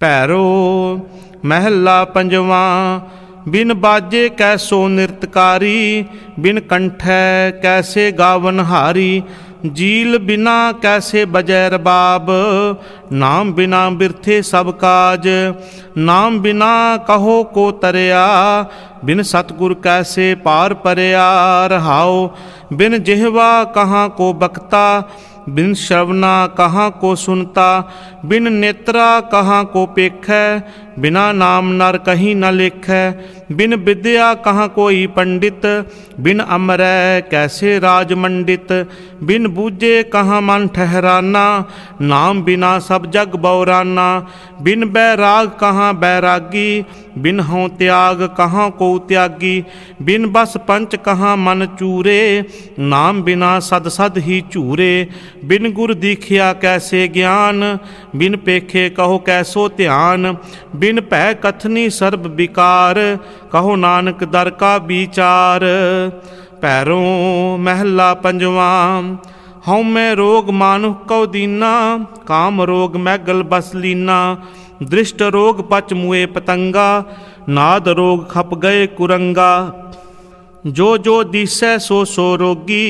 ਭੈਰੋ महला पंजवा। बिन बाजे कैसो नृतकारी, बिन कंठै कैसे गावनहारी। जील बिना कैसे बजै रबाब, नाम बिना बिरथे सब काज। नाम बिना कहो को तरया, बिन सतगुर कैसे पार परया। रहाओ बिन जिह्वा कहाँ को बकता, बिन श्रवना कहाँ को सुनता। बिन नेत्रा कहाँ को पेखै, बिना नाम नर कहीं न लेखै। बिन विद्या कहाँ कोई पंडित, बिन अमरै कैसे राजमंडित। बिन बूझे कहाँ मन ठहराना, नाम बिना सब जग बौराना। बिन बैराग कहाँ बैरागी, बिन हों त्याग कहाँ को त्यागी। बिन बस पंच कहाँ मन चूरे, नाम बिना सद सद ही चूरे। बिन गुर दीखिया कैसे ज्ञान, बिन पेखे कहो कैसो ध्यान। बिन भै कथनी सर्ब विकार, कहो नानक दर का विचार। पैरों महला पंजवा। हऊँ मैं रोग मानुख कौ दीना, काम रोग मैगल बस लीना। दृष्ट रोग पच मुए पतंगा, नाद रोग खप गए कुरंगा। जो जो दिसै सो सो रोगी,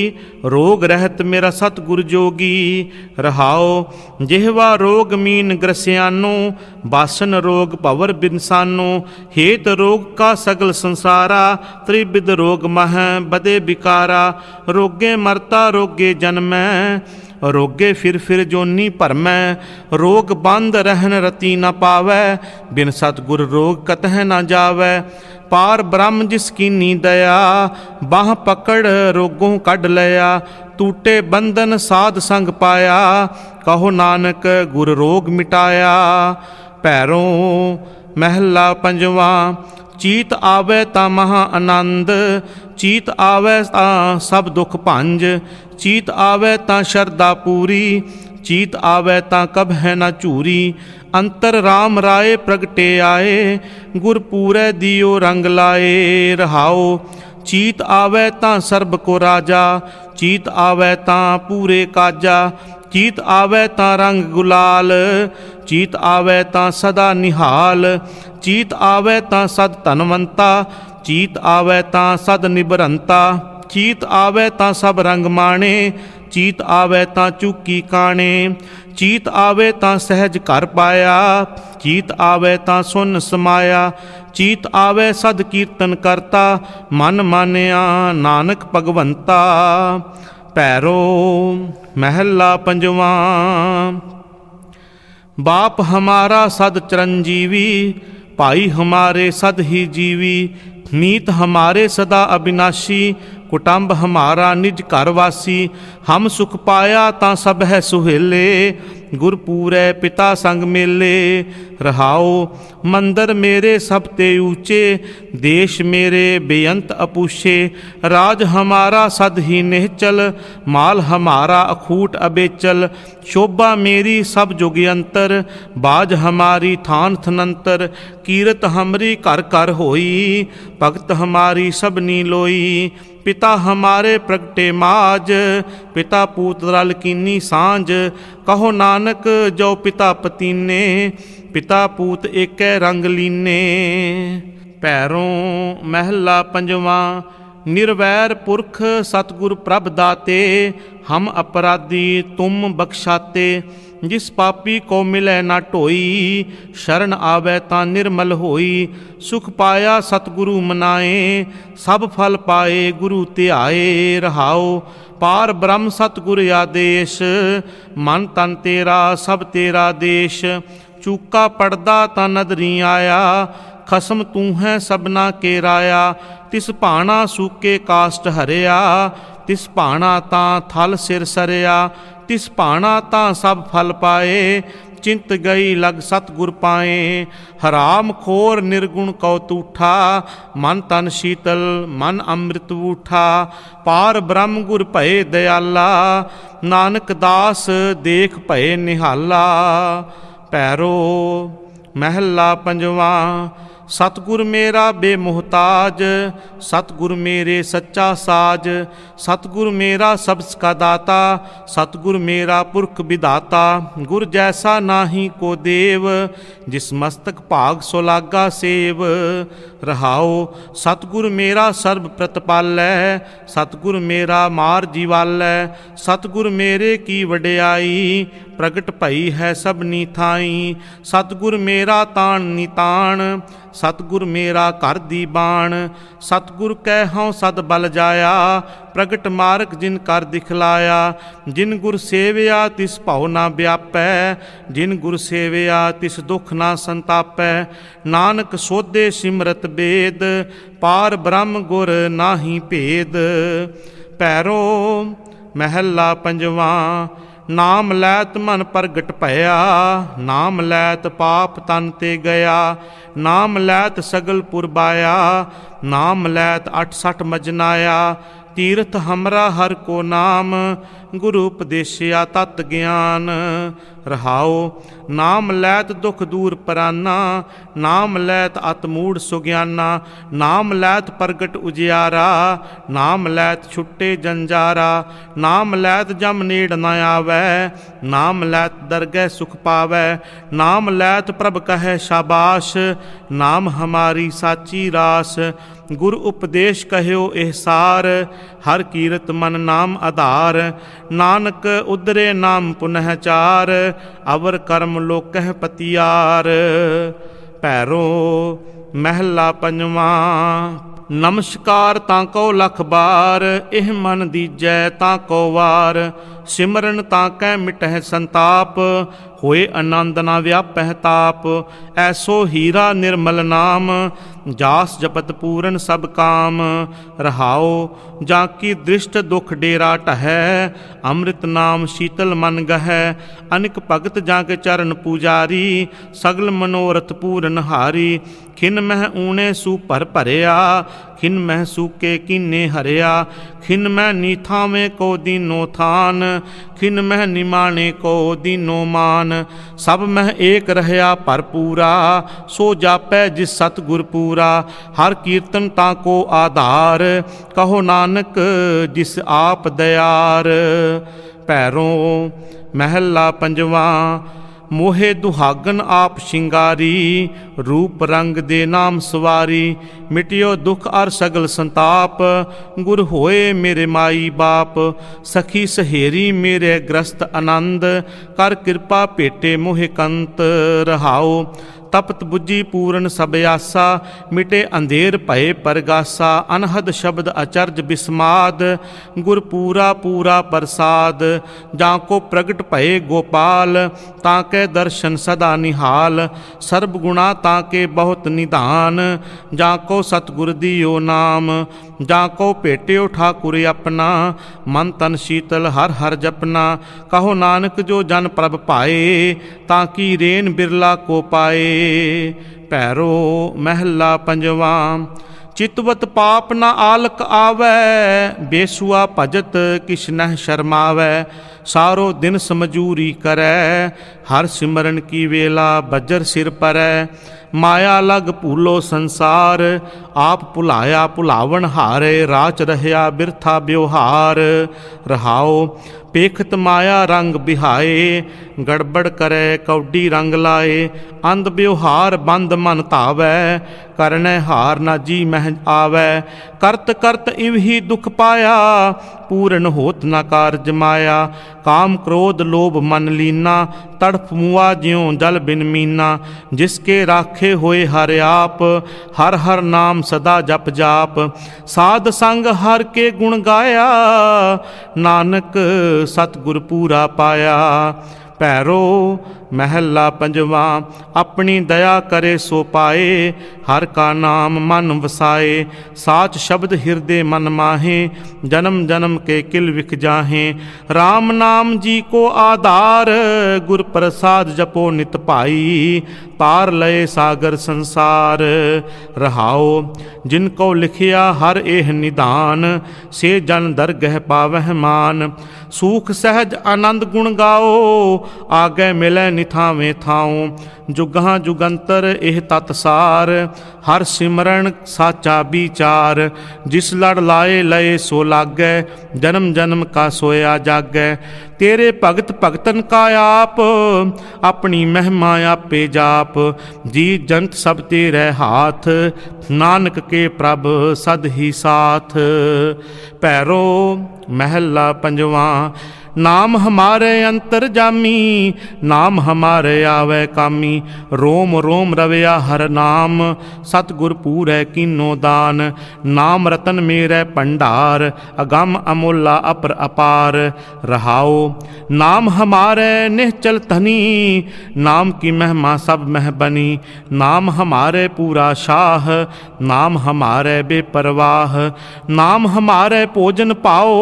रोग रहत मेरा सतगुर जोगी। रहाओ जिह्वा रोग मीन ग्रस्यानो, बासन रोग भवर बिनसानो। हेत रोग का सगल संसारा, त्रिविध रोग मह बदे बिकारा। रोगे मरता रोगे जन्मै, रोगे फिर जोनी भरमै। रोग बंद रहन रति न पावै, बिन सतगुर रोग कतह न जावै। पार ब्रह्म जिसकीनी दया, बाह पकड़ रोगों कढ लया। टूटे बंधन साध संग पाया, कहो नानक गुर रोग मिटाया। पैरों महला पंजवा। चीत आवे ता महा आनंद, चीत आवे ता सब दुख भंज। चीत आवे ता शरदा पूरी, चीत आवे ता कब है न चूरी। अंतर राम राय प्रगटे आए, गुर पूरै दियो रंग लाए। रहाओ चीत आवे तां सर्ब को राजा, चीत आवे तां पूरे काजा। चीत आवे तां रंग गुलाल, चीत आवे तां सदा निहाल। चीत आवे तां सद धनवंता, चीत आवे तां सद निबरंता। चीत आवे तां सब रंग माणे, चीत आवे तां चूकी काणे। चीत आवे तां सहज घर पाया, चीत आवे तां सुन समाया। चीत आवे सद कीर्तन करता, मन मानिया नानक भगवंता। पैरो महला पंजवा। बाप हमारा सद चिरंजीवी, भाई हमारे सद ही जीवी। मीत हमारे सदा अविनाशी, कुटुंब हमारा निज घर वासी। हम सुख पाया तां सब है सुहेले, गुर पूरै पिता संग मेले। रहाओ मंदिर मेरे सब ते ऊँचे, देश मेरे बेअंत अपूछे। राज हमारा सद ही निहचल, माल हमारा अखूट अबेचल। शोभा मेरी सब जुगयंतर, बाज हमारी थान थनंतर। कीरत हमरी घर घर होई, भगत हमारी सबनी लोई। पिता हमारे प्रगटे माज, पिता पूत रल कीनी सांझ। कहो नानक जो पिता पतीने, पिता पूत एकै रंग लीने। पैरों महला पंजवा। निर्वैर पुरख सतगुर प्रभ दाते, हम अपराधी तुम बख्शाते। जिस पापी को मिलै ना ढोई, शरण आवे तां निर्मल होई। सुख पाया सतगुरु मनाए, सब फल पाए गुरु ध्याए। रहाओ पार ब्रह्म सतगुर आदेश, मन तन तेरा सब तेरा देश। चूका पड़दा तां नदरी आया, खसम तू है सबना के राया। तिस भाणा सूके कास्ट हरिया, तिस भाणा तां थल सिर सरिया। तिस भाणा तां सब फल पाए, चिंत गई लग सतगुर पाए। हराम खोर निर्गुण कौतूठा, मन तन शीतल मन अमृत ऊठा। पार ब्रह्म गुर भये दयाला, नानक दास देख भये निहाला। पैरो महला पंजवा। सतगुर मेरा बेमुहताज, सतगुर मेरे सच्चा साज। सतगुर मेरा सबस का दाता, सतगुर मेरा पुरख विधाता। गुर जैसा नाही को देव, जिस मस्तक भाग सो लागा सेव। रहाओ सतगुर मेरा सर्ब प्रतिपालै, सतगुर मेरा मार जीवालै। सतगुर मेरे की वडियाई, प्रगट भई है सबनी थाई। सतगुर मेरा ताण निताण, सतगुर मेरा घर दी बाण। सतगुर कह हूँ सद बल जाया, प्रगट मार्ग जिन कर दिखलाया। जिन गुर सेविया तिस भव ना व्यापै, जिन गुर सेविया तिस दुख ना संतापै। नानक सोधे सिमरत बेद, पार ब्रह्म गुर नाहि भेद। पैरो महला पंजवा। नाम लैत मन प्रगट भया, नाम लैत पाप तन ते गया। नाम लैत सगल पुरबाया, नाम लैत 68 मजनाया। तीर्थ हमरा हर को नाम, गुरु उपदेशिया तत् ज्ञान। रहाओ नाम लैत दुख दूर पराना, नाम लैत अतमूढ़ सुग्याना। नाम लैत प्रगट उजियारा, नाम लैत छुट्टे जंजारा। नाम लैत जम नेड़ न आवै, नाम लैत दरगह सुख पावै। नाम लैत प्रभ कहे शाबाश, नाम हमारी साची रास। गुर उपदेश कह्यो एहसार, हर कीरत मन नाम आधार। नानक उदरे नाम पुनः चार, अवर कर्म लोकह पतियार। पैरो महला पंजवा। नमस्कार ताको लख बार, एह मन दीजै ताको वार। सिमरन ताकै मिटह संताप, होए आनंद ना व्यापह ताप। ऐसो हीरा निर्मल नाम, जास जपत पूरन सब काम। रहाओ जाकी दृष्ट दुख डेरा टहै, अमृत नाम शीतल मन गहै। अनिक भगत जाके चरण पुजारी, सगल मनोरथ पूरन हारी। खिन मह ऊणे सु भर भरिया, खिन मह सूके कीने हरिया। खिन मह नीथावें को दीनो थान, खिन मह निमाणे को दीनो मान। सब मह एक रहया भरपूरा, सो जापै जिस सतगुर पूरा। हर कीर्तन ताको आधार, कहो नानक जिस आप दयार। पैरों महला पंजवा। मोहे दुहागन आप शिंगारी, रूप रंग दे नाम सवारी। मिटियो दुख अर सगल संताप, गुर होए मेरे माई बाप। सखी सहेरी मेरे ग्रस्त आनंद, कर कृपा भेटे मोहे कंत। रहाओ तपत बुझी पूरन सब आसा, मिटे अंधेर भय परगासा। अनहद शब्द अचरज बिस्माद, गुर पूरा पूरा प्रसाद। जाको प्रगट भये गोपाल, ताके दर्शन सदा निहाल। सर्ब गुणा ताके बहुत निधान, जाको सतगुर दियो नाम। जाको भेट्यो ठाकुर अपना, मन तन शीतल हर हर जपना। कहो नानक जो जन प्रभ पाए, ताकि रेन बिरला को पाए। पैरो महला पंजवा। चितवत पाप न आलक आवै, बेसुआ भजत किश नह शर्मावै। सारो दिन समझूरी करै, हर सिमरन की वेला बजर सिर परै। माया लग भूलो संसार, आप भुलाया भुलावन हारे। राच रहया बिरथा ब्यवहार। रहाओ पेखत माया रंग बिहाए, गड़बड़ करे कौडी रंग लाए। अंध ब्यवहार बंद मन धावै, करनै हार ना जी मह आवै। करत करत इव ही दुख पाया, पूरन होत न कारज माया। काम क्रोध लोभ मन लीना, तड़फ मुआ ज्यों जल बिन मीना। जिसके राखे होए हर आप, हर हर नाम सदा जप जाप। साध संग हर के गुण गाया, नानक सतगुर पूरा पाया। पैरो महला पंजवा। अपनी दया करे सो पाए, हर का नाम मन वसाए। साच शब्द हृदय मन माहे, जन्म जन्म के किल विख जाहे। राम नाम जी को आधार, गुर प्रसाद जपो नित पाई। तार लय सागर संसार। रहाओ जिनको लिखिया हर एह निदान, से जन दरगह पावह मान। सूख सहज आनंद गुण गाओ, आगे मिलै ਨਿਥਾਵੇਂ ਥਾਉ। ਜੁਗਾਂ ਜੁਗੰਤਰ ਇਹ ਤਤ ਸਾਰ, ਹਰ ਸਿਮਰਨ ਸਾਚਾ ਵਿਚਾਰ। ਜਿਸ ਲੜ ਲਾਏ ਲਏ ਸੋ ਲਾਗੈ, ਜਨਮ ਜਨਮ ਕਾ ਸੋਇਆ ਜਾਗੈ। ਤੇਰੇ ਭਗਤ ਭਗਤਨ ਕਾ ਆਪ, ਆਪਣੀ ਮਹਿਮਾ ਆਪੇ ਜਾਪ। ਜੀ ਜੰਤ ਸਭ ਤੇਰੇ ਹਾਥ, ਨਾਨਕ ਕੇ ਪ੍ਰਭ ਸਦ ਹੀ ਸਾਥ। ਭੈਰੋ ਮਹਿਲਾ ਪੰਜਵਾਂ। नाम हमारे अंतर जामी, नाम हमारे आवे कामी। रोम रोम रवया हर नाम, सतगुर पूरै कीनो दान। नाम रतन मेरे भंडार, अगम अमोला अपर अपार। रहाओ नाम हमारे निश्चल धनी, नाम की महिमा सब मह बनी। नाम हमारे पूरा शाह, नाम हमारे बेपरवाह। नाम हमारे भोजन पाओ,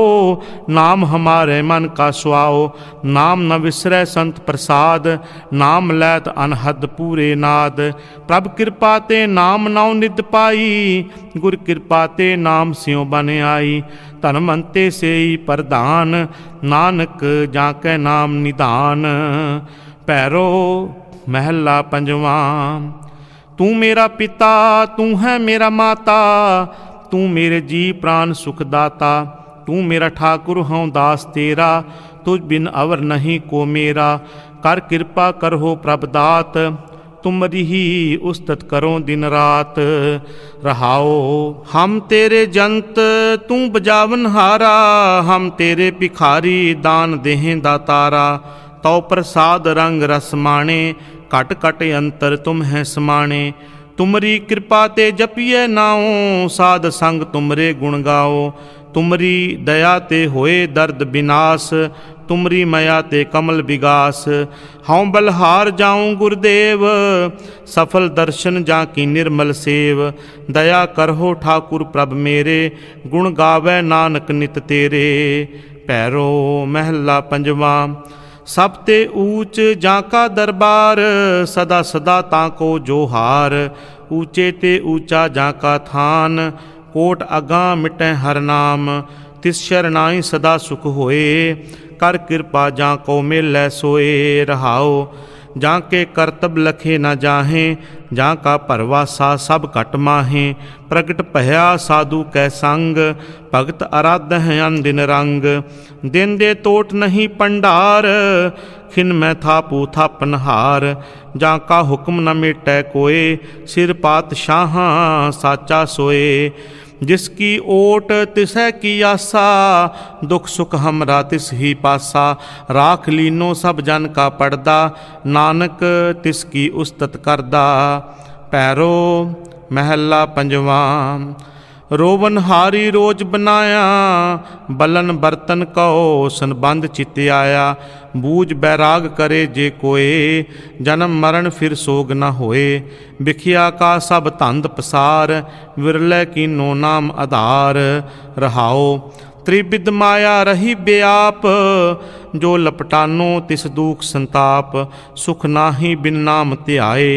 नाम हमारे मन का सुआओ। नाम न विसरै संत प्रसाद, नाम लैत अनहद पूरे नाद। प्रभ कृपा ते नाम नाउ निध पाई, गुर कृपा ते नाम स्यों बन आई। धनवंते सेई प्रधान, नानक जाके नाम निधान। भैरो महला पंजवां। तू मेरा पिता तू है मेरा माता, तू मेरे जी प्राण सुखदाता। तू मेरा ठाकुर हूँ दास तेरा, तुझ बिन अवर नहीं को मेरा। कर कृपा करहो प्रभ दात, तुमरी ही उस्तत करो दिन रात। रहाओ हम तेरे जंत तू बजावन हारा, हम तेरे भिखारी दान देहें दातारा। तौ प्रसाद रंग रस माणे, कट कट अंतर तुम है समाणे। तुमरी कृपा ते जपिए नाओ, साध संग तुमरे गुण गाओ। तुमरी दया ते होए दर्द विनाश, तुमरी मया ते कमल विगास। हाँ बलहार जाऊँ गुरुदेव, सफल दर्शन जाकी निर्मल सेव। दया करहो ठाकुर प्रभ मेरे, गुण गावै नानक नित तेरे। भैरो महला पंजवां। सब ते ऊच जाका दरबार, सदा सदा ताको जोहार। ऊंचे ते ऊंचा जाका थान, कोट अगां मिटै हर नाम। तिस शरणाई सदा सुख होए, कर कृपा जां को मिलै सोए। रहाओ जाके करतब लखे न जाहें, जां का परवासा सब घट माहें। प्रगट भया साधु कै संग, भगत आराध हैं अन दिन रंग। दिन दे तोट नहीं पंडार, खिन मैं थापू थापनहार। जां का हुक्म न मिटै कोय, सिर पातशाहां साचा सोए। जिसकी ओट तिसै की आसा, दुख सुख हमरा तिस ही पासा। राख लीनो सब जन का पड़दा, नानक तिसकी उस्तत करदा। भैरो महला पंजवां। रोवन हारी रोज बनाया, बलन बर्तन कहो संबंध चित आया। बूझ बैराग करे जे कोय, जन्म मरण फिर सोग न होए। बिखिया का सब धंध पसार, विरलै कीनो नाम आधार। रहाओ त्रिविध माया रही बेआप, जो लपटानो तिस दुख संताप। सुख नाहि बिन नाम ध्याए,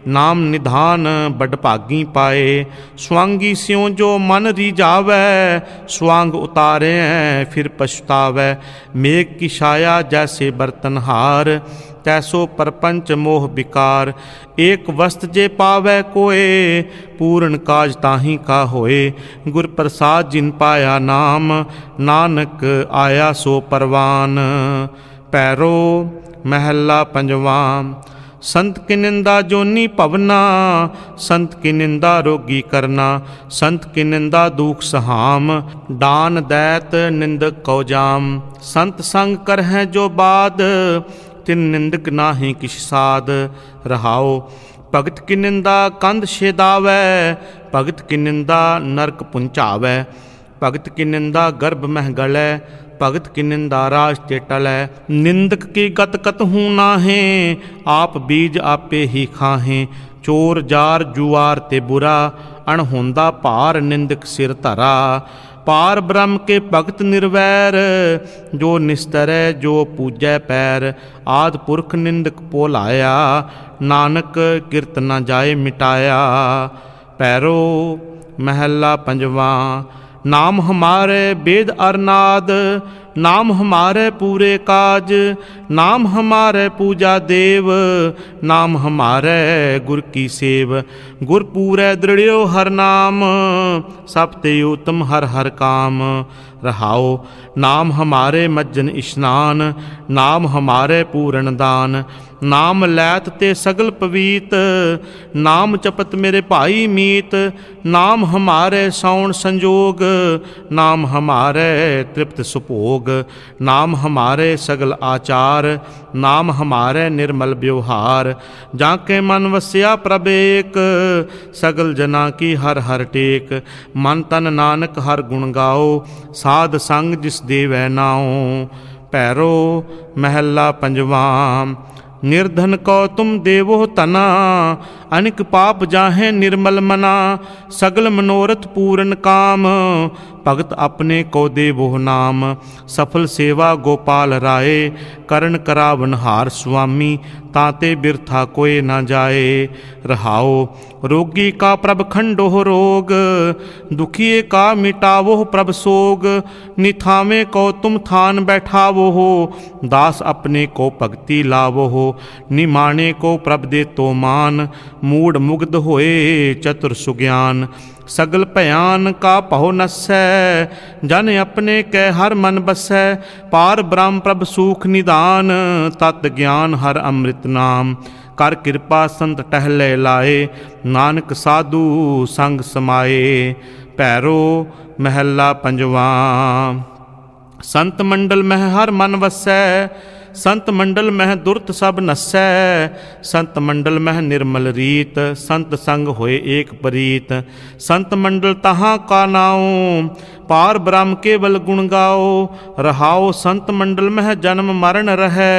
नाम निधान बड़ भागी पाए। स्वांगी स्यों जो मन रिझावै, स्वांग उतारे फिर पछतावै। मेघ की छाया जैसे बर्तनहार, तैसो परपंच मोह विकार। एक वस्त जे पावै कोय, पूर्ण काज ताही का होए। गुर प्रसाद जिन पाया नाम, नानक आया सो परवान। पैरो महला पंजवां। संत की निंदा जोनी भवना, संत की निंदा रोगी करना। संत की निंदा दुख सहाम, दान दैत निंदक को जाम। संत संग कर है जो बाद, तिन निंदक नाही किश साध। रहाओ भगत की निंदा कंध छेदावै, भगत की निंदा नरक पुंचावै। भगत की निंदा गर्भ मह गलै, भगत की निंदा राज ते टलै। निंदक की गत कतहूँ नाहे, आप बीज आपे ही खाहें। चोर जार जुआर ते बुरा, अणहोंदा भार निंदक सिर धरा। पार ब्रह्म के भगत निर्वैर, जो निस्तरै जो पूजै पैर। आद पुरख निंदक पोलाया, नानक किरत न जाए मिटाया। पैरो महला पंजवां। नाम हमारे वेद अरनाद, नाम हमारे पूरे काज, नाम हमारे पूजा देव, नाम हमारे गुर की सेव। गुर पूरै दृढ़यो हर नाम, सब ते उत्तम हर हर काम। रहाओ नाम हमारे मज्जन स्नान, नाम हमारे पूਰਨ दान। नाम लैत ते सगल पवीत, नाम जपत मेरे भाई मीत। नाम हमारे सौण संजोग, नाम हमारे तृप्त सुभोग। नाम हमारे सगल आचार, नाम हमारे निर्मल व्यवहार। जाके मन वस्या प्रभ एक, सगल जना की हर हर टेक। मन तन नानक हर गुण गाओ, साध संग जिस देवै नाओ। भैरो महला पंजवा। निर्धन को तुम देवो तना, अनिक पाप जाहे निर्मल मना। सगल मनोरथ पूरन काम, भगत अपने को देवो नाम। सफल सेवा गोपाल राय, करण करावन हार स्वामी। ताते बिरथा कोई न जाए। रहाओ रोगी का प्रभ खंडोह रोग, दुखिए का मिटावो प्रभ सोग। निथावे को तुम थान बैठावो हो, दास अपने को भक्ति लावो हो। निमाने को प्रभ दे तो मान, मूड मुग्ध होए चतुर सुज्ञान। सगल भयान का पहो नसै, जन अपने कै हर मन बसै। पार ब्रह्म प्रभ सूख निदान, तत् ज्ञान हर अमृत नाम। कर कृपा संत टहले लाए, नानक साधु संग समाए। भैरो महला पंजवा। संत मंडल मह हर मन वसै, संत मंडल मह दुर्त सब नसै। संत मंडल मह निर्मल रीत, संत संग होए एक परीत। संत मंडल तहाँ का नाओ, पार ब्रह्म केवल गुण गाओ। रहाओ संत मंडल मह जन्म मरण रहै,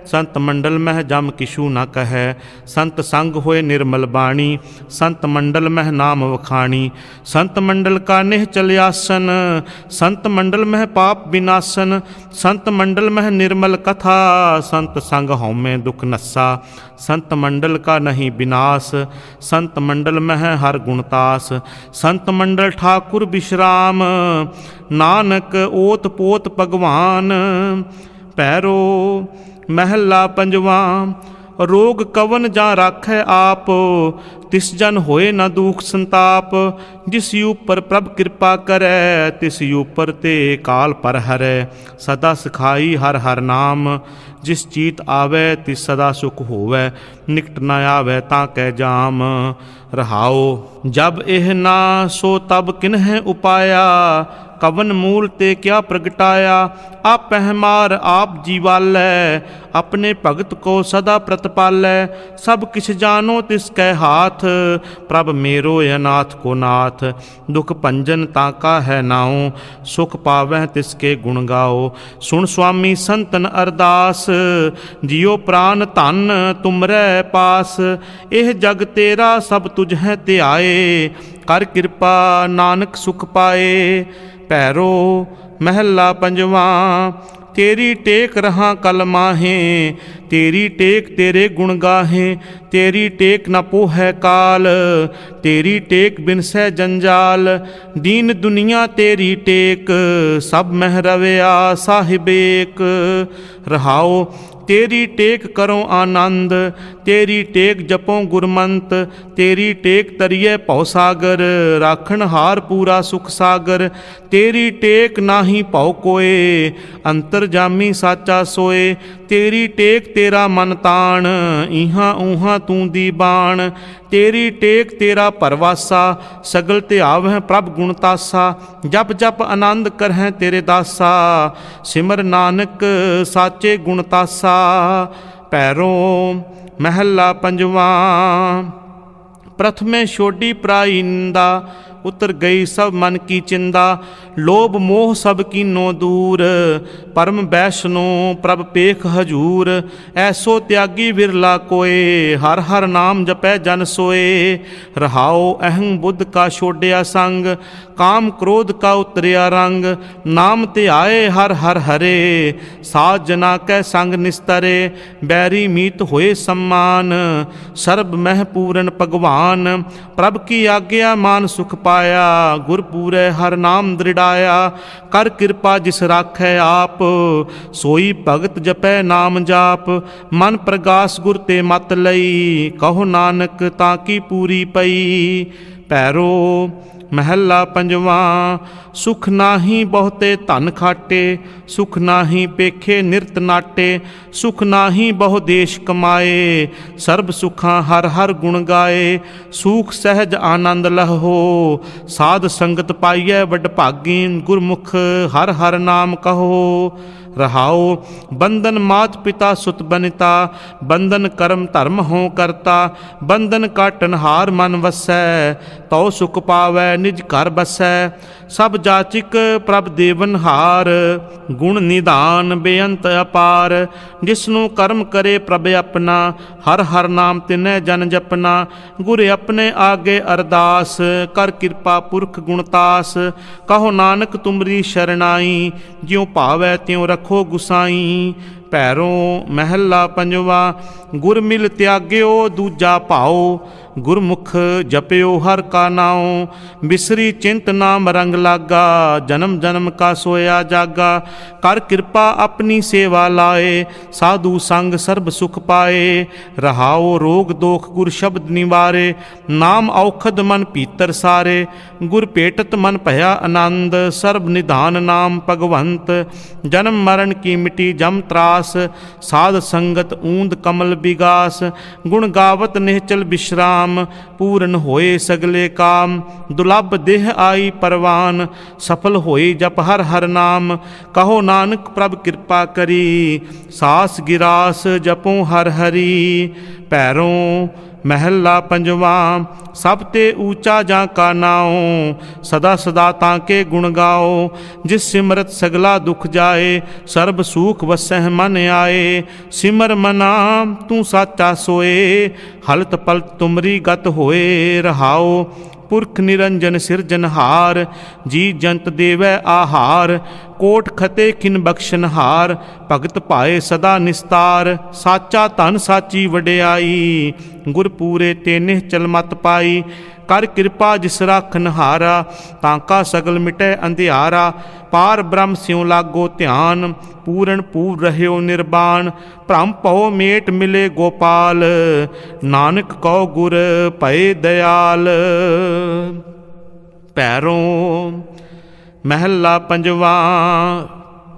संत मंडल मह जम किशु न कहै। संत संग होए निर्मल बाणी, संत मंडल मह नाम वखाणी। संत मंडल का निहचल आसन, संत मंडल मह पाप विनाशन। संत मंडल मह निर्मल कथा, संत संग हौमे दुख नस्सा। संत मंडल का नहीं विनाश, संत मंडल मह हर गुणतास। संत मंडल ठाकुर विश्राम, नानक ओत पोत भगवान। पैरो महला पंजवा। रोग कवन जा राखै आप, तिस जन होए न दुख संताप। जिस ऊपर प्रभ कृपा करै, तिस ऊपर ते काल पर हरै। सदा सिखाई हर हर नाम, जिस चीत आवै तिस सदा सुख होवै। निकट न आवै तां कै जाम। रहाओ जब एह ना सो तब किन्ह उपाया, कवन मूल ते क्या प्रगटाया। आप मार आप जीवालै, अपने भगत को सदा प्रतिपालै। सब किछ जानो तिसकै हाथ, प्रभ मेरो अनाथ को नाथ। दुख भंजन ताका है नाओ, सुख पावै तिसके गुण गाओ। सुन स्वामी संतन अरदास, जियो प्राण धन तुमरै पास। एह जग तेरा सब तुझ है ध्याए, कर कृपा नानक सुख पाए। भैरो महला पंजवा। तेरी टेक रहा कल माहे, तेरी टेक तेरे गुण गाहे। तेरी टेक न पोहै काल, तेरी टेक बिनसै जंजाल। दीन दुनिया तेरी टेक, सब मह रवया साहिब एक। रहाओ तेरी टेक करो आनंद, तेरी टेक जपो गुरमंत। तेरी टेक तरिए भव सागर, राखण हार पूरा सुख सागर। तेरी टेक नाही भव कोए, अंतर जामी साचा सोए। तेरी टेक तेरा मन ताण, इहाँ ऊहाँ तू दी बाण। तेरी टेक तेरा परवासा, सगल ते आवह प्रभ गुणतासा। जप जप आनंद करहै तेरे दासा, सिमर नानक साचे गुणतासा। पैरो महला पंजवा। प्रथमे छोड़ी पराई निंदा, उतर गई सब मन की चिंदा। लोभ मोह सब कीनो दूर, परम वैष्णो प्रभ पेख हजूर। ऐसो त्यागी विरला कोय, हर हर नाम जपै जन सोए। रहाओ अहं बुद्ध का छोड़या संग, काम क्रोध का उतरिया रंग। नाम ते आए हर हर हरे, साज जना कै संग निस्तरे। बैरी मीत होए सम्मान, सर्ब मह पूरन भगवान। प्रभ की आज्ञा मान सुख पाया, गुर पूरै हर नाम दृढ़ाया। कर कृपा जिस राखै आप, सोई भगत जपै नाम जाप। मन प्रगास गुर ते मत लई, कहो नानक ताकी पूरी पई। पैरो महला पंजवा। सुख नाहीं बहुते धन खाटे, सुख नाहीं पेखे निरत नाटे। सुख नाहीं बहु देश कमाए, सर्ब सुखां हर हर गुण गाए। सूख सहज आनंद लहो, साध संगत पाइयै वड भागी। गुरमुख हर हर नाम कहो, रहाओ। बंधन मात पिता सुत बनिता, बंधन कर्म धर्म हों करता। बंधन काटन हार मन वसै, तौ सुख पावै निज घर बसै। सब जाचिक प्रभ देवन हार, गुण निधान बेअंत अपार। जिसनु कर्म करे प्रभ अपना, हर हर नाम तिनै जन जपना। गुर अपने आगे अरदास, कर कृपा पुरख गुणतास। कहो नानक तुमरी शरणाई, ज्यों भावै त्यों रखो गुसाई। पैरों महला पंजवा। गुर मिल त्याग्यो दूजा भाओ, गुरमुख जप्यो हर का नाओ। बिसरी चिंत नाम रंग लागा, जन्म जन्म का सोया जागा। कर कृपा अपनी सेवा लाए, साधु संग सर्ब सुख पाए। रहाओ रोग दोख गुर शब्द निवारे, नाम औखद मन पीतर सारे। गुर भेटत मन भया आनंद, सर्ब निधान नाम भगवंत। जन्म मरण की मिटी जम त्रास, साध संगत ऊंद कमल विगास। गुण गावत निहचल विश्राम, पूर्ण होए सगले काम। दुलभ देह आई परवान, सफल होए जप हर हर नाम। कहो नानक प्रभ कृपा करी, सास गिरास जपो हर हरि। पैरों महला पंजवा। सब ते ऊंचा जा का नाओ, सदा सदा ताके गुण गाओ। जिस सिमरत सगला दुख जाए, सर्ब सुख वसह मन आए। सिमर मना तू साचा सोए, हलत पलत तुमरी गत होए। रहाओ पुरख निरंजन सिरजनहार, जी जंत देवै आहार। कोट खते खिन बख्शनहार, भगत पाए सदा निस्तार। साचा धन साची वडियाई, गुर पूरे ते निहचल मत पाई। कर कृपा जिस राखन हारा, ताका सगल मिटै अंधियारा। पार ब्रह्म स्यों लागो ध्यान, पूरण पूर रह्यो निर्बाण। भ्रम पौ मेट मिले गोपाल, नानक कौ गुर भय दयाल। पैरों महला पंजवा।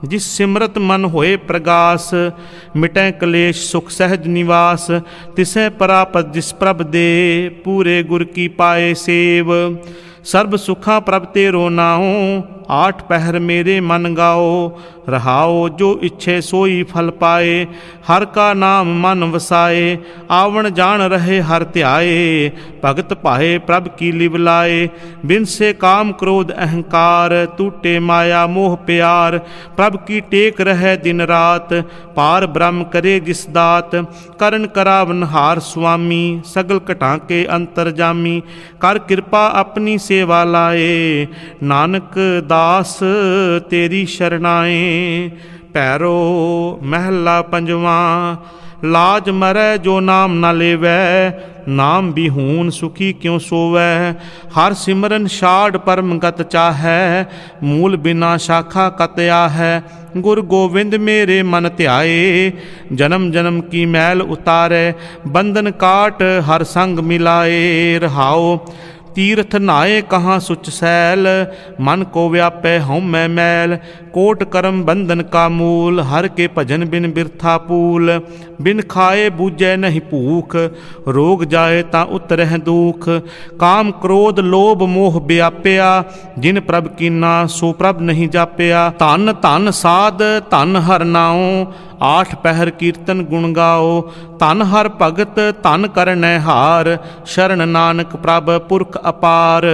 जिस सिमरत मन होए प्रगास, मिटै कलेश सुख सहज निवास। तिसै परापत जिस प्रभ दे, पूरे गुर की पाए सेव। सर्ब सुखा प्रभ तेरो नाओ, आठ पहर मेरे मन गाओ। रहाओ जो इच्छे सोई फल पाए, हर का नाम मन वसाए। आवण जान रहे हर ध्याए, भगत पाए प्रभ की लिव लाए। बिन से काम क्रोध अहंकार, टूटे माया मोह प्यार। प्रभ की टेक रहे दिन रात, पार ब्रह्म करे जिस दात। करन करावन हार स्वामी, सगल घटा के अंतर जामी। कर कृपा अपनी सेवा लाए, नानक दास तेरी शरणाए। पैरो महला पंजवा। लाज मरै जो नाम न लेवै, नाम बिहून सुखी क्यों सोवै। हर सिमरन छाड़ परम गत चाहै, मूल बिना शाखा कत आहै। गुर गोविंद मेरे मन ध्याए, जन्म जन्म की मैल उतारै। बंधन काट हर संग मिलाए। रहाओ तीर्थ नाए कहाँ सुच सैल, मन को व्यापै हउमੈ मैल। कोट करम बंधन का मूल, हर के भजन बिन बिरथा पूल। बिन खाए बूझै नहीं भूख, रोग जाए ता उतरह दुख। काम क्रोध लोभ मोह व्याप्या, जिन प्रभ कीना सो प्रभ नहीं जाप्या। धन धन साध धन हर नाओ, आठ पहर कीर्तन गुण गाओ। धन हर भगत धन करनै हार, शरण नानक प्रभ पुरख अपार।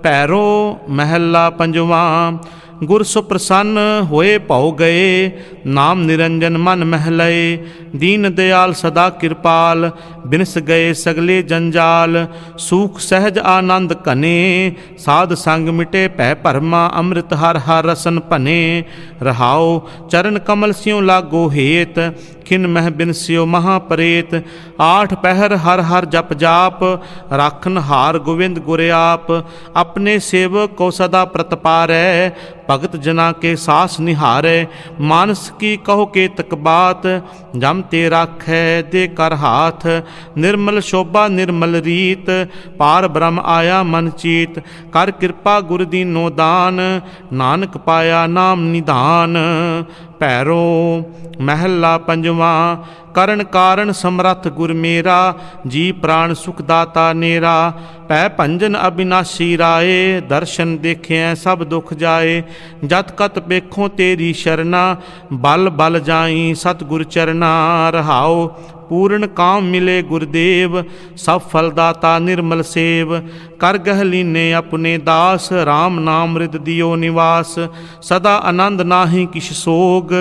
पैरो महला पंजवा। गुर सुप्रसन्न होए भौ गए, नाम निरंजन मन महलए। दीन दयाल सदा कृपाल, बिनस गए सगले जंजाल। सुख सहज आनंद कने, साध संग मिटे भय भरमा। अमृत हर हर रसन भने, रहाओ चरण कमल स्यों लागो हेत। खिन मह बिनस्यो महापरेत। 8 पहर हर हर जप जाप, राखन हार गोविंद गुर आप। अपने सेवक को सदा प्रतपारै, भगत जना के सास निहारै। मानस की कहो केतक बात, जम ते राखै दे कर हाथ। निर्मल शोभा निर्मल रीत, पार ब्रह्म आया मन चीत। कर कृपा गुर दीनो दान, नानक पाया नाम निधान। भैरो महला पंजवा। करण कारण समरथ गुर मेरा, जी प्राण सुखदाता नेरा। पै भंजन अविनाशी राए, दर्शन देखें सब दुख जाए। जत कत बेखों तेरी शरणा, बल बल जाई सतगुर चरना। रहाओ पूर्ण काम मिले गुरदेव, सब फलदाता निर्मल सेव। कर गह लीने अपने दास, राम नाम रिद दियो निवास। सदा आनंद नाहि किश सोग,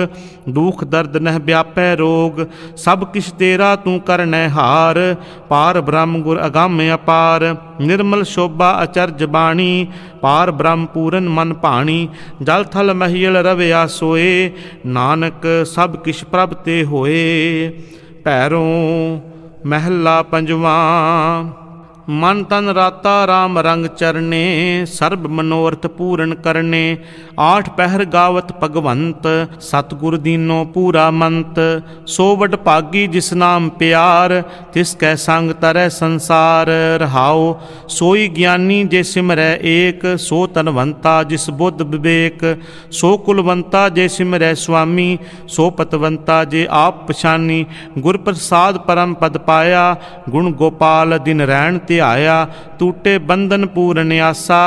दुख दर्द नह व्यापै रोग। सब किश तेरा तू करनै हार, पार ब्रह्म गुर अगम अपार। निर्मल शोभा अचरज बाणी, पार ब्रह्म पूरन मन भाणी। जल थल महियल रवया सोए, नानक सब किश प्रभ ते होए। भैरों महला पंजवा। मन तन राता राम रंग चरने, सर्ब मनोरथ पूर्ण करने। 8 पहर गावत भगवंत, सतगुर दीनो पूरा मंत। सो वड भागी जिस नाम प्यार, तिसकै संग तरह संसार। रहाओ सोई ज्ञानी जे सिमरै एक, सो तनवंता जिस बुद्ध विवेक। सो कुलवंता जे सिमरै स्वामी, सो पतवंता जे आप पछानी। गुर प्रसाद परम पद पाया, गुण गोपाल दिन रैन ते आया। टूटे बंधन पूर्ण आसा,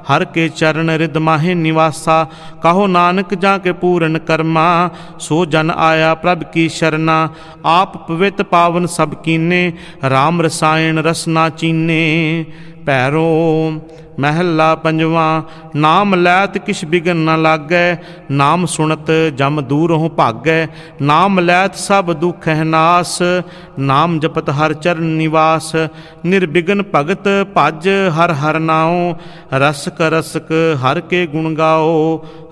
हर के चरण रिद माहे निवासा। कहो नानक जाके पूर्ण कर्मा, सो जन आया प्रभ की शरणा। आप पवित्र पावन सब कीने, राम रसायन रसना चीने। भैरो महला पंजवा। नाम लैत किश बिघन न लागै, नाम सुनत जम दूरों भागै। नाम लैत सब दुख है नास, नाम जपत हर चरण निवास। निर्विघन भगत भज हर हर नाओ, रसक रसक हर के गुण गाओ।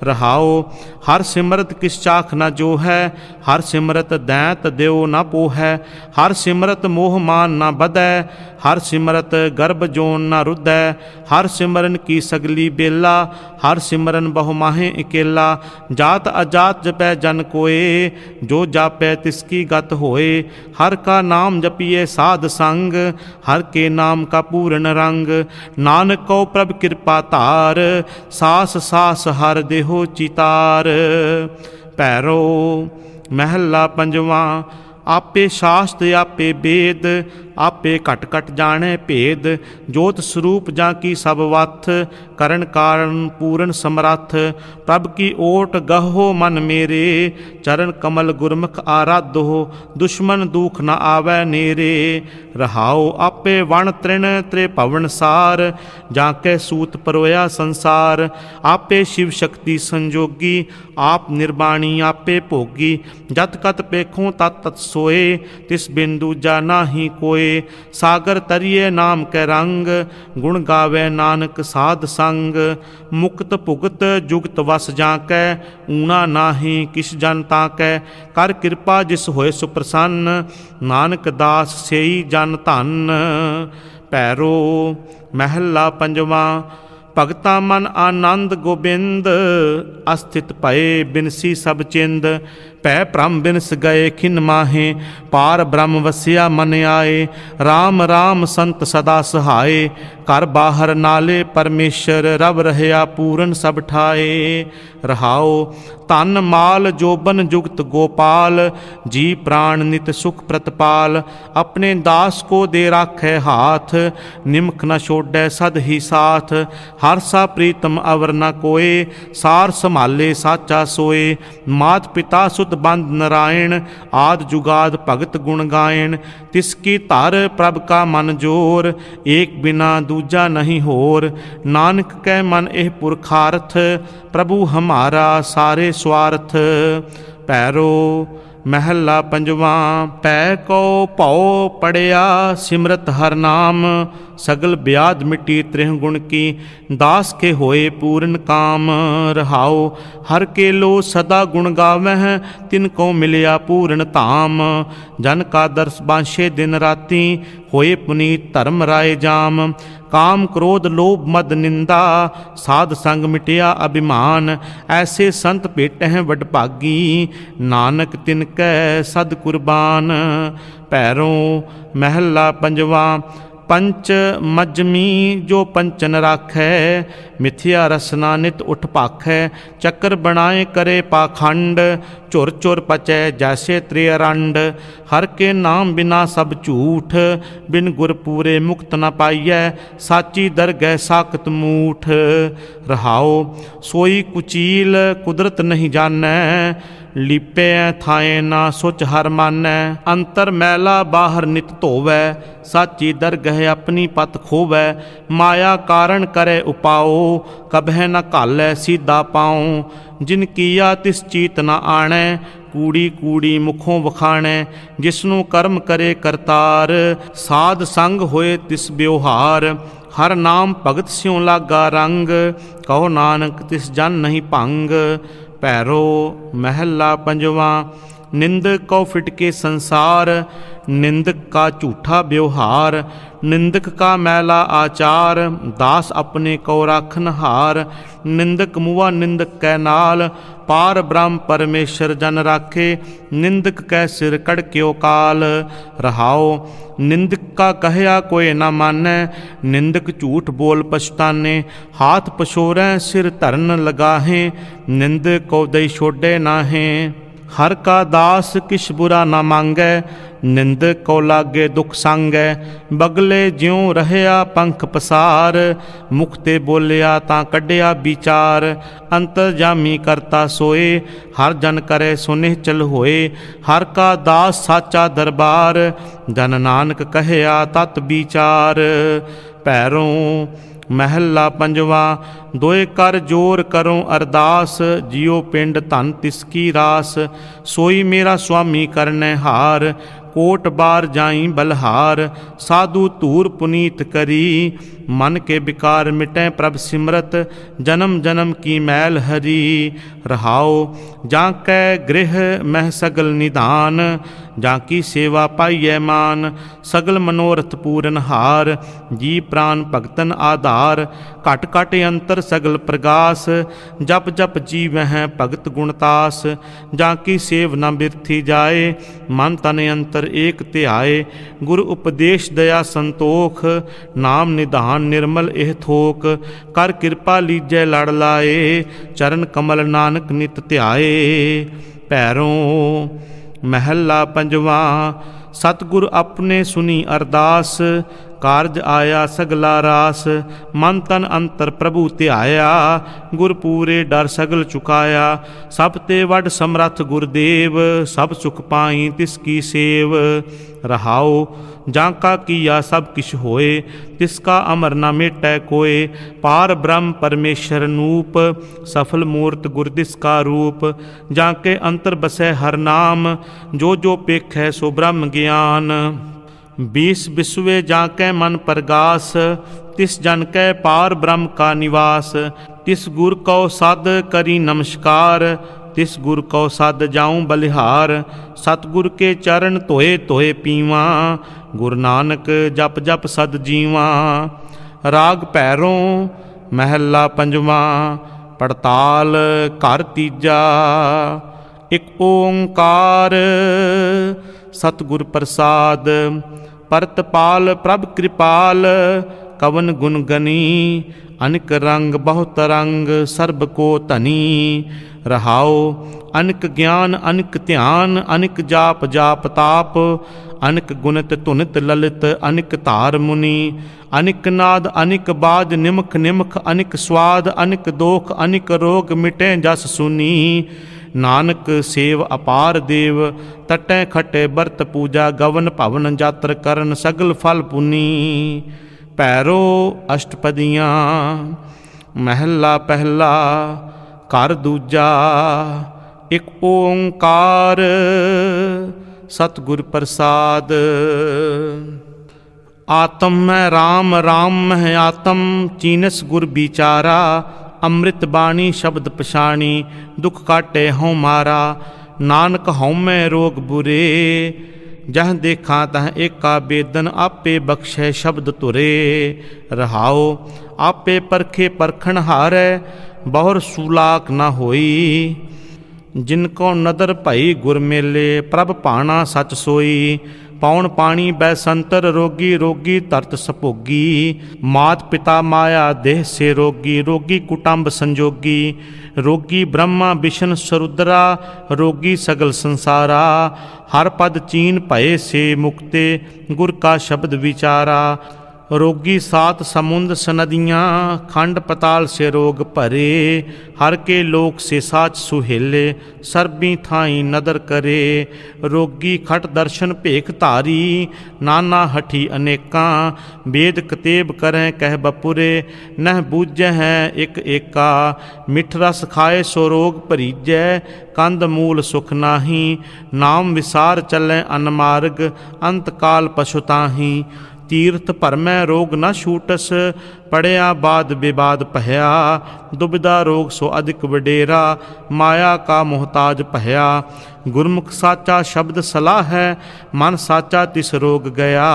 रहाओ हर सिमरत किस चाख न जो है, हर सिमरत दैत देव न पोहै। हर सिमरत मोह मान न बधै, हर सिमरत गर्भ जोन न रुधै। हर सिमरन की सगली बेला, हर सिमरन बहु माहे अकेला। जात अजात जपै जन कोय, जो जापै तिसकी गत होए। हर का नाम जपिए साध संग, हर के नाम का पूर्ण रंग। नानक को प्रभ कृपा तार, सास सास हर देहो चितार। भैरो महला पंजवा। आपे शास्त्र आपे वेद, आपे घट घट जाने भेद। जोत स्वरूप जा की सब वथ, करण कारण पूर्ण समरथ। प्रभ की ओट गहो मन मेरे, चरण कमल गुरमुख आराधो। दुश्मन दुख न आवै नेरे, रहाओ आपे वण तृण त्रिभुवन सार। जाके सूत परोया संसार, आपे शिव शक्ति संजोगी। आप निर्वाणी आपे भोगी, जत कत पेखों तत तत सोए। तिस बिन दूजा नाहि कोय, सागर तरिए नाम कै रंग। गुण गावे नानक साध संग। मुक्त भुगत जुगत वस जाकै, ऊना नाहि किस जन ताकै। कर कृपा जिस होए सुप्रसन्न, नानक दास सेई जन धन। भैरो महला पंजवा। भगता मन आनंद गोबिंद, अस्थित भये बिनसी सब चिंद। भै भ्रम बिनस गए खिन माहे, पार ब्रह्म वसिया मन आए। राम राम संत सदा सहाय, घर बाहर नाले परमेश्वर। रब रहया पूरन सब ठाए। रहाओ धन माल जोबन जुगत गोपाल, जी प्राण नित सुख प्रतपाल। अपने दास को दे राखे हाथ, निमख न छोड़ै सद ही साथ। हर सा प्रीतम अवर न कोय, सार संभाले साचा सोए। मात पिता सुत बंद नारायण, आद जुगाद भगत गुण गायन। तिसकी धर प्रभ का मन जोर, एक बिना दूजा नहीं होर। नानक कै मन एह पुरखारथ, प्रभु हमारा सारे स्वार्थ। भैरो ਮਹਿਲਾ ਪੰਜਵਾਂ। ਪੈ ਕੋ ਭਉ ਪੜਿਆ ਸਿਮਰਤ ਹਰ ਨਾਮ, ਸਗਲ ਬਿਆਦ ਮਿਟੀ ਤ੍ਰਿਹ ਗੁਣ ਕੀ, ਦਾਸ ਕੇ ਹੋਏ ਪੂਰਨ ਕਾਮ। ਰਹਾਉ ਹਰ ਕੇ ਲੋ ਸਦਾ ਗੁਣ ਗਾਵਹਿ, ਤਿਨ ਕੋ ਮਿਲਿਆ ਪੂਰਨ ਧਾਮ। ਜਨ ਕਾ ਦਰਸ ਬਾਂਛੇ ਦਿਨ ਰਾਤੀ, ਹੋਏ ਪੁਨੀਤ ਧਰਮ ਰਾਏ ਜਾਮ। ਕਾਮ ਕ੍ਰੋਧ ਲੋਭ ਮਦ ਨਿੰਦਾ, ਸਾਧ ਸੰਗ ਮਿਟਿਆ ਅਭਿਮਾਨ। ਐਸੇ ਸੰਤ ਭੇਟਹਿ ਵਡਭਾਗੀ, ਨਾਨਕ ਤਿਨ ਕੈ ਸਦ ਕੁਰਬਾਨ। ਭੈਰੋਂ ਮਹਿਲਾ ਪੰਜਵਾਂ। ਪੰਚ ਮਜਮੀ ਜੋ ਪੰਚਨ ਰਾਖੈ, ਮਿਥਿਆ ਰਸਨਾ ਨਿਤ ਉਠ ਭਾਖੈ। ਚੱਕਰ ਬਣਾਏ ਕਰੇ ਪਾਖੰਡ, ਝੁਰ ਝੁਰ ਪਚੈ ਜੈਸੇ ਤ੍ਰਿਅਰੰਡ। ਹਰ ਕੇ ਨਾਮ ਬਿਨਾ ਸਭ ਝੂਠ, ਬਿਨ ਗੁਰ ਪੂਰੇ ਮੁਕਤ ਨ ਪਾਈਐ। ਸਾਚੀ ਦਰਗਹਿ ਸਾਖਤ ਮੂਠ। ਰਹਾਉ ਸੋਈ ਕੁਚੀਲ ਕੁਦਰਤ ਨਹੀਂ ਜਾਣੈ, ਲੀਪੇ ਥਾਏ ਨਾ ਸੁਚ ਹਰ ਮਾਨੈ। ਅੰਤਰ ਮੈਲਾ ਬਾਹਰ ਨਿਤ ਧੋਵੈ, ਸਾਚੀ ਦਰਗਹਿ ਆਪਣੀ ਪਤ ਖੋਵੈ। ਮਾਇਆ ਕਾਰਨ ਕਰੇ ਉਪਾਓ, ਕਬਹਿ ਨ ਘਾਲੈ ਸੀਧਾ ਪਾਉ। ਜਿਨ ਕੀਆ ਤਿਸ ਚੀਤ ਨ ਆਣੈ, ਕੂੜੀ ਕੂੜੀ ਮੁਖੋਂ ਵਖਾਣੈ। ਜਿਸਨੂੰ ਕਰਮ ਕਰੇ ਕਰਤਾਰ, ਸਾਧ ਸੰਗ ਹੋਏ ਤਿਸ ਬਿਵਹਾਰ। ਹਰ ਨਾਮ ਭਗਤ ਸਿਉ ਲਾਗਾ ਰੰਗ, ਕਹੋ ਨਾਨਕ ਤਿਸ ਜਨ ਨਹੀਂ ਭੰਗ। ਭੈਰੋ ਮਹਿਲਾ ਪੰਜਵਾਂ। ਨਿੰਦਕ ਕਉ ਫਿਟਕੇ ਸੰਸਾਰ, ਨਿੰਦਕ ਕਾ ਝੂਠਾ ਬਿਵਹਾਰ। ਨਿੰਦਕ ਕਾ ਮੈਲਾ ਆਚਾਰ, ਦਾਸ ਆਪਣੇ ਕੋ ਰਾਖਨ ਹਾਰ। ਨਿੰਦਕ ਮੁਆ ਨਿੰਦਕ ਕੈ ਨਾਲ, ਪਾਰ ਬ੍ਰਹਮ ਪਰਮੇਸ਼ਰ ਜਨ ਰਾਖੇ। ਨਿੰਦਕ ਕੈ ਸਿਰ ਕੜਕਿਓ ਕਾਲ। ਰਹਾਉ ਨਿੰਦਕ ਕਾ ਕਹਿਆ ਕੋਇ ਨਾ ਮਾਨੈ, ਨਿੰਦਕ ਝੂਠ ਬੋਲ ਪਛਤਾਨੇ। ਹਾਥ ਪਛੋਰੈ ਸਿਰ ਧਰਨ ਲਗਾਹੇ, ਨਿੰਦਕ ਕੋ ਦਈ ਛੋਡੇ ਨਾਹੇ। ਹਰ ਕਾ ਦਾਸ ਕਿਛ ਬੁਰਾ ਨਾ ਮੰਗੈ, ਨਿੰਦਕ ਕੋ ਲਾਗੇ ਦੁਖ ਸੰਗੈ। ਬਗਲੇ ਜਿਉ ਰਹਿਆ ਪੰਖ ਪਸਾਰ, ਮੁਖ ਤੇ ਬੋਲਿਆ ਤਾਂ ਕੱਢਿਆ ਵਿਚਾਰ। ਅੰਤਰ ਜਾਮੀ ਕਰਤਾ ਸੋਏ, ਹਰ ਜਨ ਕਰੇ ਸੋ ਨਿਹਚਲ ਹੋਏ। ਹਰ ਕਾ ਦਾਸ ਸਾਚਾ ਦਰਬਾਰ, ਜਨ ਨਾਨਕ ਕਹਿਆ ਤਤ ਵਿਚਾਰ। ਭੈਰੋਂ ਮਹਿਲਾ ਪੰਜਵਾਂ। ਦੋਏ ਕਰ ਜੋਰ ਕਰੋ ਅਰਦਾਸ, ਜਿਉ ਪਿੰਡ ਧਨ ਤਿਸ ਕੀ ਰਾਸ। ਸੋਈ ਮੇਰਾ ਸੁਆਮੀ ਕਰਨੈ ਹਾਰ, ਕੋਟ ਬਾਰ ਜਾਈ ਬਲਹਾਰ। ਸਾਧੂ ਧੂਰ ਪੁਨੀਤ ਕਰੀ, ਮਨ ਕੇ ਵਿਕਾਰ ਮਿਟੈ ਪ੍ਰਭ ਸਿਮਰਤ। ਜਨਮ ਜਨਮ ਕੀ ਮੈਲ ਹਰੀ। ਰਹਾਉ ਜਾਂ ਕੈ ਗ੍ਰਹਿ ਮਹਿ ਸਗਲ ਨਿਧਾਨ, ਜਾਂ ਕੀ ਸੇਵਾ ਪਾਈਐ ਮਾਨ। ਸਗਲ ਮਨੋਰਥ ਪੂਰਨ ਹਾਰ, ਜੀ ਪ੍ਰਾਨ ਭਗਤਨ ਆਧਾਰ। ਘਟ ਘਟ ਅੰਤਰ ਸਗਲ ਪ੍ਰਗਾਸ, ਜਪ ਜਪ ਜੀਵਹਿ ਭਗਤ ਗੁਣਤਾਸ। ਜਾਂ ਕੀ ਸੇਵ ਨ ਬਿਰਥੀ ਜਾਏ, ਮਨ ਤਨ ਅੰਤਰ ਏਕ ਧਿਆਏ। ਗੁਰ ਉਪਦੇਸ਼ ਦਇਆ ਸੰਤੋਖ, ਨਾਮ ਨਿਧਾਨ ਨਿਰਮਲ ਇਹ ਥੋਕ। ਕਰ ਕਿਰਪਾ ਲੀਜੈ ਲੜ ਲਾਏ, ਚਰਨ ਕਮਲ ਨਾਨਕ ਨਿਤ ਧਿਆਏ। ਭੈਰੋਂ ਮਹਿਲਾ ਪੰਜਵਾਂ। ਸਤਿਗੁਰ ਆਪਣੇ ਸੁਣੀ ਅਰਦਾਸ, ਕਾਰਜ ਆਇਆ ਸਗਲਾ ਰਾਸ। ਮਨ ਤਨ ਅੰਤਰ ਪ੍ਰਭੂ ਧਿਆਇਆ, ਗੁਰ ਪੂਰੇ ਡਰ ਸਗਲ ਚੁਕਾਇਆ। ਸਭ ਤੇ ਵੱਡ ਸਮਰੱਥ ਗੁਰਦੇਵ, ਸਭ ਸੁਖ ਪਾਈ ਤਿਸ ਕੀ ਸੇਵ। ਰਹਾਉ ਜਾਂ ਕਾ ਕੀਆ ਸਭ ਕਿਛ ਹੋਏ, ਤਿਸ ਕਾ ਅਮਰ ਨਾ ਮੇਟੈ ਕੋਏ। ਪਾਰ ਬ੍ਰਹਮ ਪਰਮੇਸ਼ਰ ਨੂਪ, ਸਫਲ ਮੂਰਤ ਗੁਰ ਤਿਸ ਕਾ ਰੂਪ। ਜਾਂ ਕੇ ਅੰਤਰ ਬਸੈ ਹਰ ਨਾਮ, ਜੋ ਜੋ ਪੇਖੈ ਸੋ ਬ੍ਰਹਮ ਗਿਆਨ। 20 ਬਿਸਵੇ ਜਾਂ ਕੈ ਮਨ ਪ੍ਰਗਾਸ, ਤਿਸ ਜਨ ਕੈ ਪਾਰ ਬ੍ਰਹਮ ਕਾ ਨਿਵਾਸ। ਤਿਸ ਗੁਰ ਕਉ ਸਦ ਕਰੀ ਨਮਸਕਾਰ, ਤਿਸ ਗੁਰ ਕਉ ਸਦ ਜਾਉ ਬਲਿਹਾਰ। ਸਤਿਗੁਰ ਕੇ ਚਰਨ ਧੋਏ ਧੋਏ ਪੀਵਾਂ, ਗੁਰ ਨਾਨਕ ਜਪ ਜਪ ਸਦ ਜੀਵਾਂ। ਰਾਗ ਭੈਰੋਂ ਮਹਿਲਾ ਪੰਜਵਾਂ। ਪੜਤਾਲ ਘਰ ਤੀਜਾ। ਇਕ ਓੰਕਾਰ ਸਤਿਗੁਰ ਪ੍ਰਸਾਦ। ਪਰਤਪਾਲ ਪ੍ਰਭ ਕਿਰਪਾਲ, ਕਵਨ ਗੁਣ ਗਨੀ। ਅਨਕ ਰੰਗ ਬਹੁਤ ਰੰਗ, ਸਰਬ ਕੋ ਧਨੀ। ਰਹਾਉ ਅਨਕ ਗਿਆਨ ਅਨਕ ਧਿਆਨ, ਅਨਕ ਜਾਪ ਜਾਪ ਤਾਪ। ਅਨਕ ਗੁਣਤ ਧੁਨਤ ਲਲਿਤ, ਅਨਕ ਧਾਰ ਮੁਨੀ। ਅਨਕ ਨਾਦ ਅਨਕ ਬਾਜ, ਨਿਮਖ ਨਿਮਖ ਅਨਕ ਸਵਾਦ। ਅਨਕ ਦੋਖ ਅਨਕ ਰੋਗ, ਮਿਟੇ ਜਸ ਸੁਨੀ। ਨਾਨਕ ਸੇਵ ਅਪਾਰ ਦੇਵ, ਤਟੈ ਖਟੇ ਬਰਤ ਪੂਜਾ। ਗਵਨ ਭਵਨ ਜਾਤਰ ਕਰਨ, ਸਗਲ ਫਲ ਪੁਨੀ। ਭੈਰੋ ਅਸ਼ਟਪਦੀਆਂ। ਮਹਿਲਾ ਪਹਿਲਾ। ਘਰ ਦੂਜਾ। ਇਕ ਓੰਕਾਰ सतगुर प्रसाद। आत्म मैं राम, राम मैं आत्म, चीनस गुर बिचारा। अमृत बाणी शब्द पछाणी, दुख काटे हों मारा। नानक हों मैं रोग बुरे, जह देखा तह एका बेदन। आपे बख्शे शब्द तुरे, रहाओ आपे परखे परखण हारै। बहुर सुलाक न होई, जिनको नदर भई गुर मेले। प्रभ भाना सच सोई, पौन पानी बैसंतर। रोगी रोगी तरत सभोगी, मात पिता माया देह से रोगी। रोगी कुटुंब संजोगी, रोगी ब्रह्मा विष्णु सरुद्रा। रोगी सगल संसारा, हर पद चीन भये से मुक्ते। गुर का शब्द विचारा, रोगी सात समुंद सनदियाँ। खंड पताल से रोग भरे, हर के लोक से साच सुहेले। सरबी थाई नदर करे, रोगी खट दर्शन भेख धारी। नाना हठी अनेका, वेद कतेब करें कह बपुरे। नह बूझै है एक एका, मिठ रस खाए सो रोग भरीजै। कंद मूल सुख नाही, नाम विसार चलै अनमार्ग। अंत काल पशुताही, तीर्थ भरमै रोग न छूटस। पढ़िया बाद विवाद पहया, दुविधा रोग सो अधिक वडेरा। माया का मोहताज पहया, गुरमुख साचा शब्द सलाह है। मन साचा तिस रोग गया,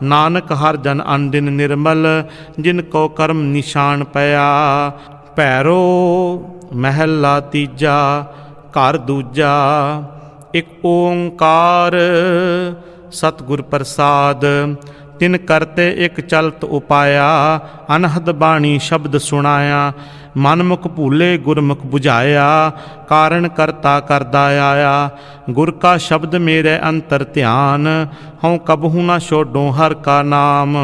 नानक हर जन अनदिन निर्मल। जिनको कर्म निशान पया। भैरो महला तीजा, घर दूजा। एक ओंकार सतगुर प्रसाद। तिन करते एक चलत उपाया, अनहद बाणी शब्द सुनाया। मनमुख भूले गुरमुख बुझाया, कारण करता करदा आया। गुर का शब्द मेरे अंतर ध्यान, हों कबहू न छोड़ो हर का नाम।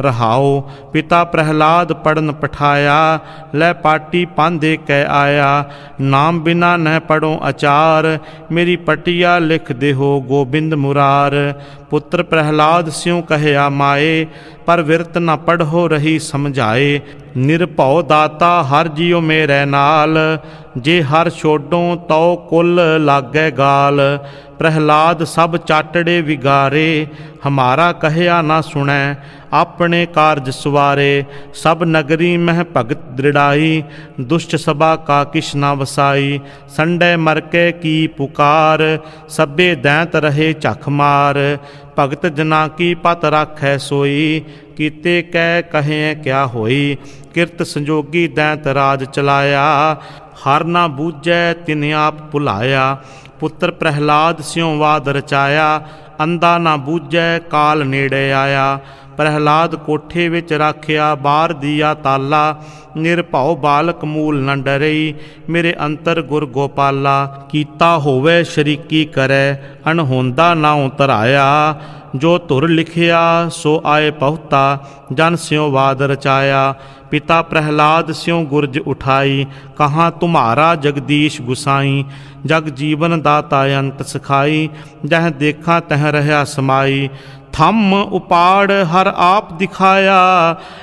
रहाओ पिता प्रहलाद पढ़न पठाया, लै पाटी पांधे कै आया। नाम बिना न पढ़ो अचार, मेरी पटिया लिख देहो गोबिंद मुरार। पुत्र प्रहलाद स्यों कहया माए, पर विरत न पढ़ो रही समझाए। निरभौ दाता हर जियो मेरे नाल, जे हर छोड़ो तो कुल लागै गाल। प्रहलाद सब चाटड़े विगारे, हमारा कहया ना सुनै। अपने कारज सवारे, सब नगरी मह भगत दृढ़ाई। दुष्ट सभा का किश न वसाई, संडे मरके की पुकार। सभे दैंत रहे झख मार, भगत जना की पत राखै सोई। कीते कै कहें क्या होई, किरत संजोगी दैंत राज चलाया। हर ना बूझै तिन आप भुलाया, पुत्र प्रहलाद स्यों वाद रचाया। अंधा ना बूझै काल नेड़े आया, प्रहलाद कोठे विच राखिया बार दिया ताला। निरभौ बालक मूल न डरई, मेरे अंतर गुर गोपाला। कीता होवे शरीकी करै, अनहोंदा नाउँ धराया। जो धुर लिखिया सो आए पहुता, जन स्यों वाद रचाया। पिता प्रहलाद स्यों गुरज उठाई, कहाँ तुम्हारा जगदीश गुसाई। जग जीवन दाता अंत सखाई, जह देखा तह रहा समाई। थम उपाड़ हर आप दिखाया,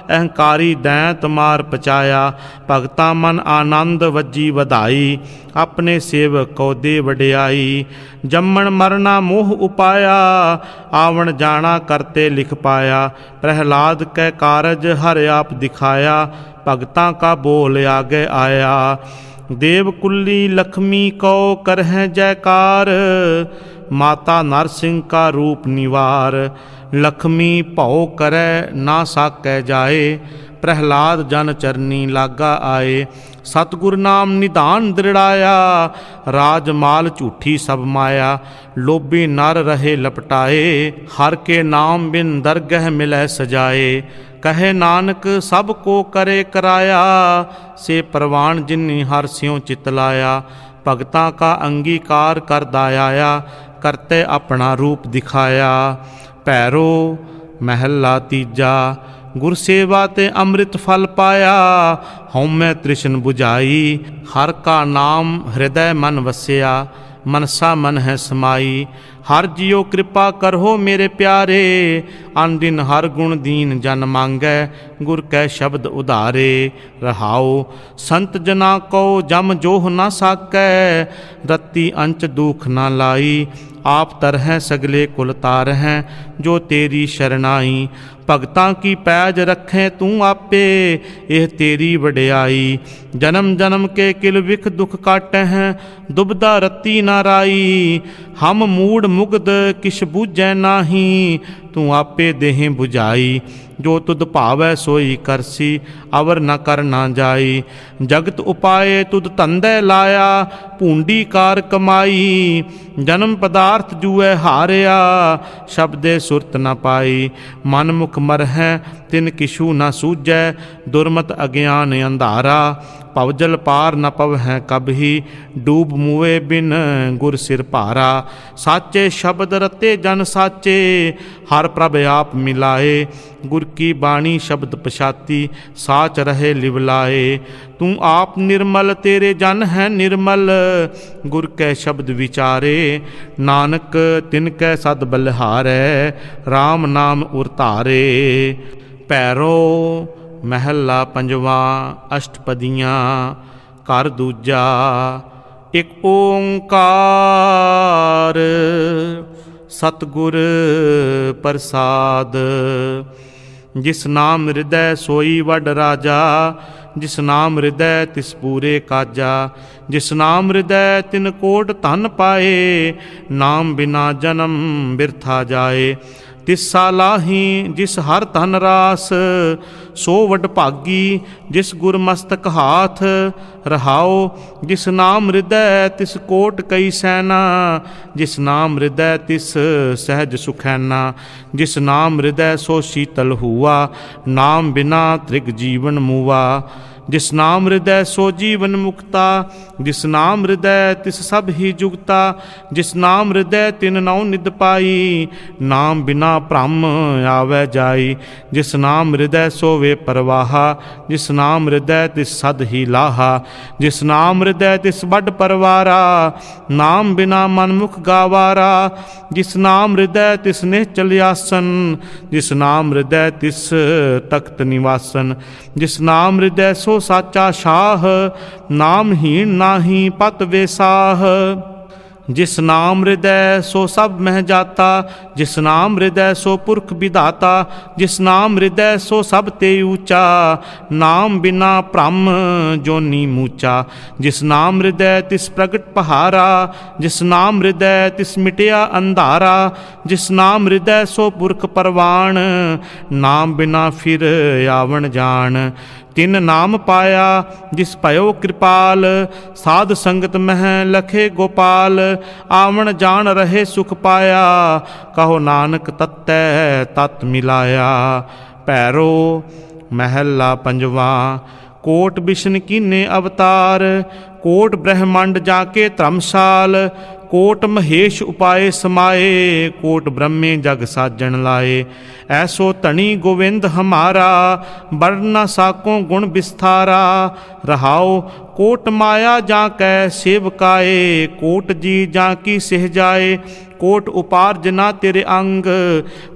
अहंकारी दैंत मार पचाया। भगता मन आनंद वजी वधाई, अपने सेवक को दे वडियाई। जम्मन मरना मोह उपाया, आवन जाना करते लिख पाया। प्रहलाद कै कारज हर आप दिखाया, भगतां का बोल आगे आया। देवकुल्ली लक्ष्मी को करह जयकार, माता नरसिंह का रूप निवार। लक्ष्मी भौ करे ना साकै जाए, प्रहलाद जन चरनी लागा आए। सतगुर नाम निधान दृढ़ाया, राजमाल झूठी सब माया। लोभी नर रहे लपटाए, हर के नाम बिन दरगह मिलै सजाए। कहे नानक सब को करे कराया, से परवान जिन्नी हर स्यों चितलाया। भगतां का अंगीकार कर दाया, करते अपना रूप दिखाया। भैरो महला तीजा, गुर सेवा ते अमृत फल पाया। हौमै तृष्ण बुझाई, हर का नाम हृदय मन वसिया। मनसा मन है समाई, हर जियो कृपा करहो मेरे प्यारे। अन दिन हर गुण दीन जन मांगै, गुर कै शब्द उधारे। रहाओ संत जना को जम जोह न साकै, रत्ती अंच दुख न लाई। आप तरह सगले कुल तारह, जो तेरी शरणाई। भगतां की पैज रखें तू आपे, यह तेरी वडियाई। जन्म जन्म के किल विख दुख काटे हैं, दुबदा रत्ती ना राई। हम मूड मुग्ध किश बूझै नाही, तू आपे देहें बुझाई। जो तुद भावै सोई करसी, अवर न कर ना जाई। जगत उपाय तुद धंधे लाया, भूंडी कार कमाई। जन्म पदार्थ जुए हारिया, शब्दे सुरत न पाई। मन मुख मरहै तिन किशु न सूझै, दुर्मत अज्ञान अंधारा। पवजल पार न पवहै कबही, डूब मुए बिन गुर सिर भारा। साचे शब्द रते जन साचे, हर प्रभ आप मिलाए। गुर की बाणी शब्द पछाती, साच रहे लिवलाए। तू आप निर्मल तेरे जन है निर्मल, गुर कै शब्द विचारे। नानक तिनकै सद बलिहारै, राम नाम उरतारे। पैरो महला पंजवा अष्टपदियाँ। घर दूजा एक ओंकार, सतगुर प्रसाद। जिस नाम हृदय सोई वड राजा, जिस नाम हृदय तिस पूरे काजा। जिस नाम हृदय तिन कोट धन पाए, नाम बिना जन्म बिरथा जाए। तिस सालाही जिस हर धन रास, सो वड भागी जिस गुर मस्तक हाथ। रहाओ जिस नाम हृदय तिस कोट कई सैना, जिस नाम हृदय तिस सहज सुखैना। जिस नाम हृदय सो शीतल हुआ, नाम बिना त्रिग जीवन मुआ। जिस नाम हृदय सो जीवन मुक्ता, जिस नाम हृदय तिस सब ही जुगता। जिस नाम हृदय तिन नौ निद पाई, नाम बिना ब्रह्म आवे जाई। जिस नाम हृदय सो वे परवाहा, जिस नाम हृदय तिस सद ही लाहा। जिस नाम हृदय तिस बड परवारा, नाम बिना मनमुख गावारा। जिस नाम हृदय तिस निश्चल आसन, जिस नाम हृदय तिस तख्त निवासन। जिस नाम हृदय सो साचा शाह, नामहीन नाही पत वेसाह। जिस नाम हृदय सो सब मह जाता, जिस नाम हृदय सो पुरख विधाता। जिस नाम हृदय सो सब ते ऊंचा, नाम बिना ब्रह्म जोनी मूचा। जिस नाम हृदय तिस प्रगट पहारा, जिस नाम हृदय तिस मिटिया अंधारा। जिस नाम हृदय सो पुरख परवान, नाम बिना फिर आवन जान। तिन नाम पाया जिस भयो कृपाल, साध संगत मह लखे गोपाल। आवन जान रहे सुख पाया, कहो नानक तत्तै तत् मिलाया। पैरो महला पंजवा। कोट बिशन कीने अवतार, कोट ब्रह्मांड जाके धर्मशाल। कोट महेश उपाय समाए, कोट ब्रह्मे जग साजन लाए। ऐसो धनी गोविंद हमारा, वर्णना साकों गुण विस्तारा। रहाओ कोट माया जाकै सेवकाए, कोट जी जाकी सिह जाए। कोट उपार्जना तेरे अंग,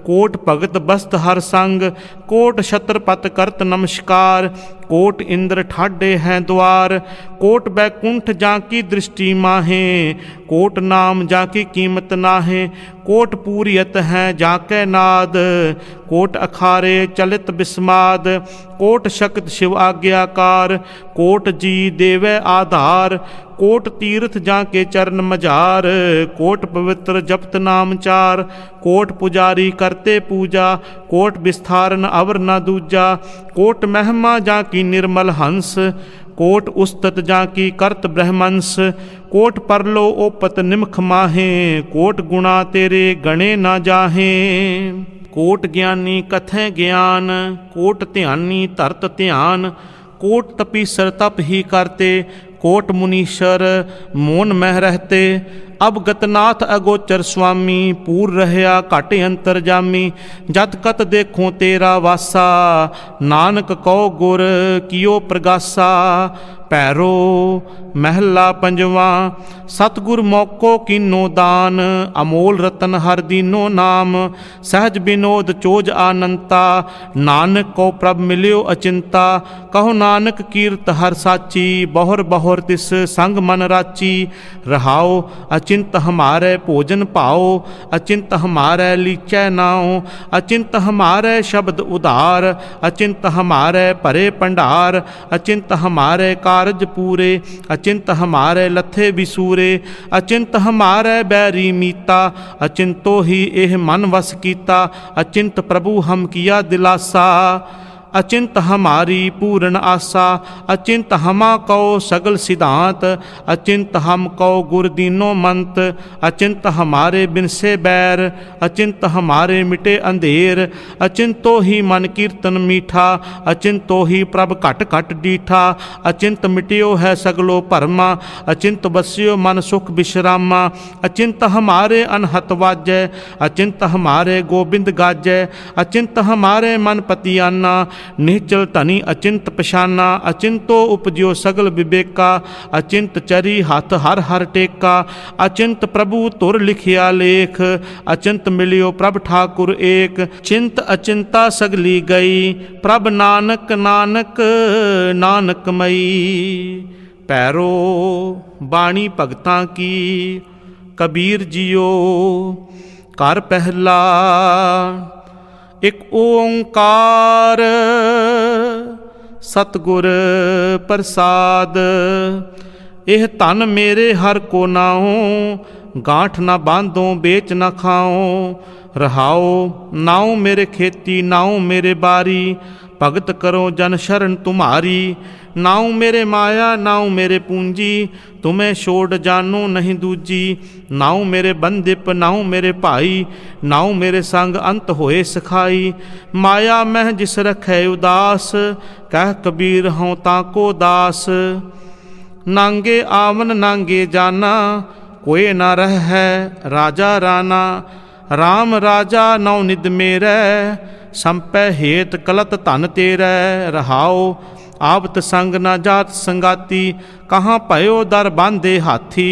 कोट भगत बस्त हर संग। कोट छत्रपत करत नमस्कार, कोट इंद्र ठाडे हैं द्वार। कोट बैकुंठ जाकी दृष्टि माहे, कोट नाम जाकी कीमत नाहे। कोट पूरियत हैं जाकै नाद, कोट अखारे चलित बिस्माद। कोट शक्त शिव आज्ञाकार, कोट जी देवै आधार। कोट तीर्थ जाके चरण मजार, कोट पवित्र जपत नाम चार। कोट पुजारी करते पूजा, कोट विस्तारन अवर न दूजा। कोट महिमा जाकी निर्मल हंस, कोट उस्तत जाकी करत ब्रह्मंस। कोट परलो ओपत निमख माहे, कोट गुणा तेरे गणे न जाहे। कोट ज्ञानी कथै ज्ञान, कोट ध्यानी धरत ध्यान। कोट तपीसर तप ही करते, कोट मुनीश्वर मौन मह रहते। ਅਵਗਤਨਾਥ ਅਗੋਚਰ ਸੁਆਮੀ, ਪੂਰ ਰਹਿਆ ਘਟ ਅੰਤਰ ਜਾਮੀ। ਜਤ ਕਤ ਦੇਖੋ ਤੇਰਾ ਵਾਸਾ, ਨਾਨਕ ਕਉ ਗੁਰ ਕੀਓ ਪ੍ਰਗਾਸਾ। ਭੈਰੋ ਮਹਿਲਾ ਪੰਜਵਾ। ਸਤਿਗੁਰ ਮੌਕੋ ਕੀਨੋ ਦਾਨ, ਅਮੋਲ ਰਤਨ ਹਰ ਦੀਨੋ ਨਾਮ। ਸਹਿਜ ਬਿਨੋਦ ਚੋਜ ਆਨੰਤਾ, ਨਾਨਕ ਕੋ ਪ੍ਰਭ ਮਿਲਿਓ ਅਚਿੰਤਾ। ਕਹੋ ਨਾਨਕ ਕੀਰਤ ਹਰ ਸਾਚੀ, ਬਹੁਰ ਬਹੁਰ ਤਿਸ ਸੰਗ ਮਨ ਰਾਚੀ। ਰਹਾਓ ਅਚਿੰਤ ਹਮਾਰੇ ਭੋਜਨ ਭਾਓ, ਅਚਿੰਤ ਹਮਾਰੇ ਲੀਚੈ ਨਾਉ। ਅਚਿੰਤ ਹਮਾਰੇ ਸ਼ਬਦ ਉਧਾਰ, ਅਚਿੰਤ ਹਮਾਰੇ ਭਰੇ ਭੰਡਾਰ। ਅਚਿੰਤ ਹਮਾਰੇ ਕਾਰਜ ਪੂਰੇ, ਅਚਿੰਤ ਹਮਾਰੇ ਲੱਥੇ ਵਿਸੂਰੇ। ਅਚਿੰਤ ਹਮਾਰੇ ਬੈਰੀ ਮੀਤਾ, ਅਚਿੰਤੋ ਹੀ ਇਹ ਮਨ ਵਸ ਕੀਤਾ। ਅਚਿੰਤ ਪ੍ਰਭੂ ਹਮ ਕੀਆ ਦਿਲਾਸਾ, अचिंत हमारी पूर्ण आशा। अचिंत हमा कौ सगल सिद्धांत, अचिंत हम कौ गुर दीनो मंत। अचिंत हमारे बिन से बैर, अचिंत हमारे मिटे अंधेर। अचिंतो ही मन कीर्तन मीठा, अचिंतो ही प्रभ घट घट डीठा। अचिंत मिटियो है सगलो भरमा, अचिंत बसियो मन सुख विश्रामा। अचिंत हमारे अनहत वाजै, अचिंत हमारे गोबिंद गाजै। अचिंत हमारे मन पतियाना, निश्चल धनी अचिंत पशाना। अचिंतो उपजियो सगल विवेका, अचिंत चरी हाथ हर हर टेका। अचिंत प्रभु तुर लिखिया लेख, अचिंत मिलियो प्रभ ठाकुर एक। चिंत अचिंता सगली गई, प्रभ नानक नानक नानक मई। पैरो बाणी भगतां की, कबीर जियो कर पहला। एक ओंकार सतगुर प्रसाद, एह तन मेरे हर को नाओ। गांठ ना बांधो बेच ना खाओ, रहाओ नाओ मेरे खेती नाओ मेरे बारी। भगत करो जन शरण तुम्हारी, नाऊ मेरे माया नाऊ मेरे पूंजी। तुम्हें छोड़ जानो नहीं दूजी, नाऊ मेरे बंदिप नाऊ मेरे भाई। नाऊ मेरे संग अंत होए सखाई, माया मह जिस रखे उदास। कह कबीर हों ताको दास, नांगे आवन नांगे जाना। कोई ना रह है राजा राना, राम राजा नौ निद मेरै। संपै हेत कलत धन तेरै, रहाओ आवत संग न जात संगाती। कहाँ भयो दर बांधे हाथी,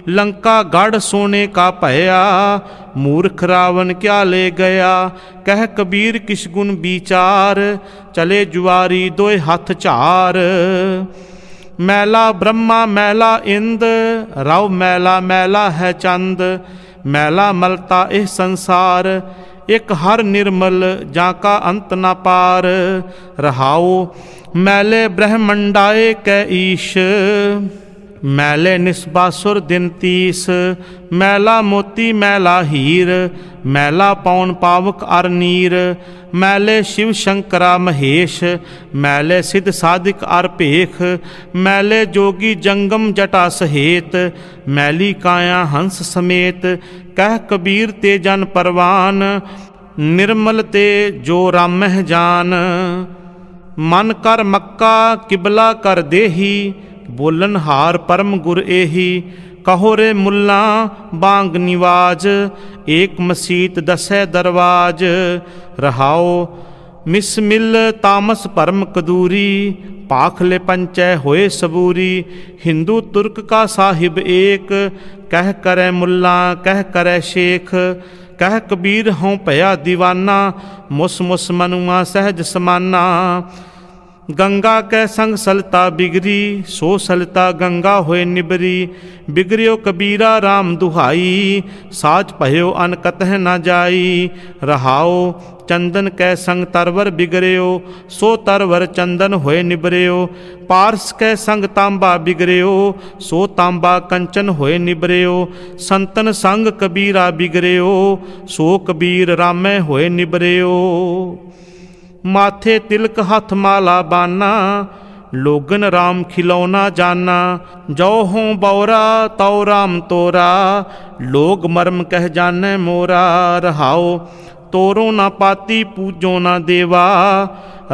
लंका गढ़ सोने का भया। मूर्ख रावण क्या ले गया, कह कबीर किस गुण विचार। चले जुआरी दोए हाथ चार, मैला ब्रह्मा मैला इंद। राव मैला मैला है चंद, मैला मलता एह संसार। एक हर निर्मल जाका अंत न पार, रहाओ मैले ब्रह्मंडाए कै ईश। मैले निस्बासुर दिन तीस, मैला मोती मैला हीर। मैला पौन पावक अर नीर, मैले शिव शंकरा महेश। मैले सिद्ध साधिक अर भेख, मैले जोगी जंगम जटा सहेत। मैली काया हंस समेत, कह कबीर ते जन परवान। निर्मल ते जो रामह जान, मन कर मक्का किबला कर देही। बोलन हार परम गुर एही, कहो रे मुल्ला बांग निवाज। एक मसीत दसै दरवाज, रहाओ मिसमिल तामस परम कदूरी। पाखले पंचै होए सबूरी, हिंदू तुर्क का साहिब एक। कह करे मुल्ला कह करे शेख, कह कबीर हों भया दीवाना। मुस मुस मनुआ सहज समाना, गंगा कै संग सलता बिगरी। सो सलता गंगा होए निबरी, बिगरियो कबीरा राम दुहाई। साच भयो अन कतह न जाई, रहाओ चंदन कै संग तरवर बिगड़ियो। सो तरवर चंदन होए निबरियो। पारस कै संग तांबा बिगड़ियो, सो तांबा कंचन होए निबरियो। संतन संग कबीरा बिगड़ियो, सो कबीर रामै होए निबरियो। माथे तिलक हथ माला बाना, लोगन राम खिलौना जाना। जो हों बौरा तौ राम तोरा, लोग मर्म कह जाने मोरा। रहाओ ਤੋਰੋ ਨਾ ਪਾਤੀ ਪੂਜੋ ਨਾ ਦੇਵਾ,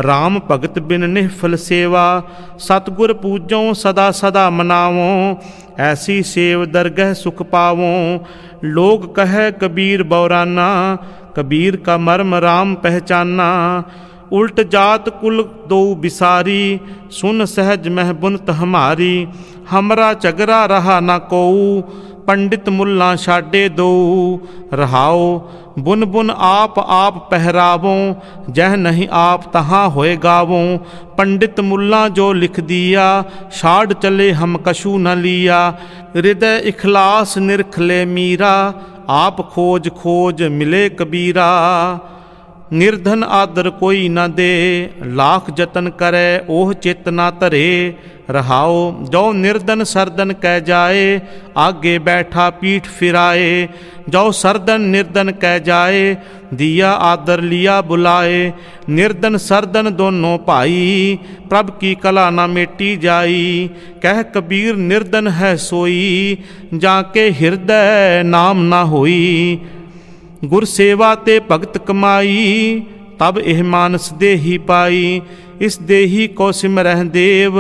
ਰਾਮ ਭਗਤ ਬਿਨ ਨਿਹਫਲ ਸੇਵਾ। ਸਤਿਗੁਰ ਪੂਜੋ ਸਦਾ ਸਦਾ ਮਨਾਵੋਂ, ਐਸੀ ਸੇਵ ਦਰਗਹਿ ਸੁਖ ਪਾਵੋਂ। ਲੋਗ ਕਹੈ ਕਬੀਰ ਬੌਰਾਨਾ, कबीर का मर्म राम पहचाना। उल्ट जात कुल दो बिसारी, सुन सहज मह बुनत हमारी। हमरा झगरा रहा ना कोऊ, पंडित मुल्ला छाडे दो। रहाओ बुन बुन आप पहरावों, जह नहीं आप तहाँ होए गावों। पंडित मुल्ला जो लिख दिया, छाड़ चले हम कछु न लिया। हृदय इखलास निरख ले मीरा, आप खोज खोज मिले कबीरा। निर्धन आदर कोई न दे, लाख जतन करे ओह चित ना धरे। रहाओ जो निर्धन सरदन कह जाए, आगे बैठा पीठ फिराए। जो सरदन निर्धन कह जाए, दिया आदर लिया बुलाए। निर्धन सरदन दोनों भाई, प्रभ की कला ना मेटी जाई। कह कबीर निर्धन है सोई, जाके हृदय नाम ना होई। गुर सेवा ते भगत कमाई, तब एह मानस देही पाई। इस देही को सिमरह देव,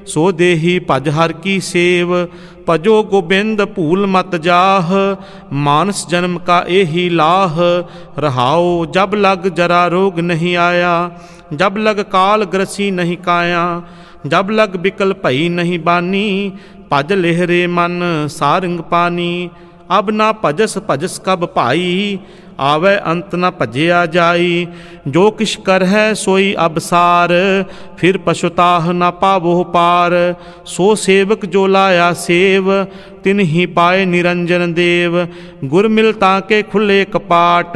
सो देही भज हर की सेव। भजो गोबिंद भूल मत जाह, मानस जन्म का एही लाह। रहाओ जब लग जरा रोग नहीं आया, जब लग काल ग्रसी नहीं काया। जब लग बिकल भई नहीं बानी, भज लेहरे मन सारंग पानी। अब ना भजस भजस कब भाई, आवे अंत न भजिया जाई। जो किश कर है सोई अब सार, फिर पछुताह न पावो पार। सो सेवक जो लाया सेव, तिन ही पाए निरंजन देव। गुर मिलता के खुले कपाट,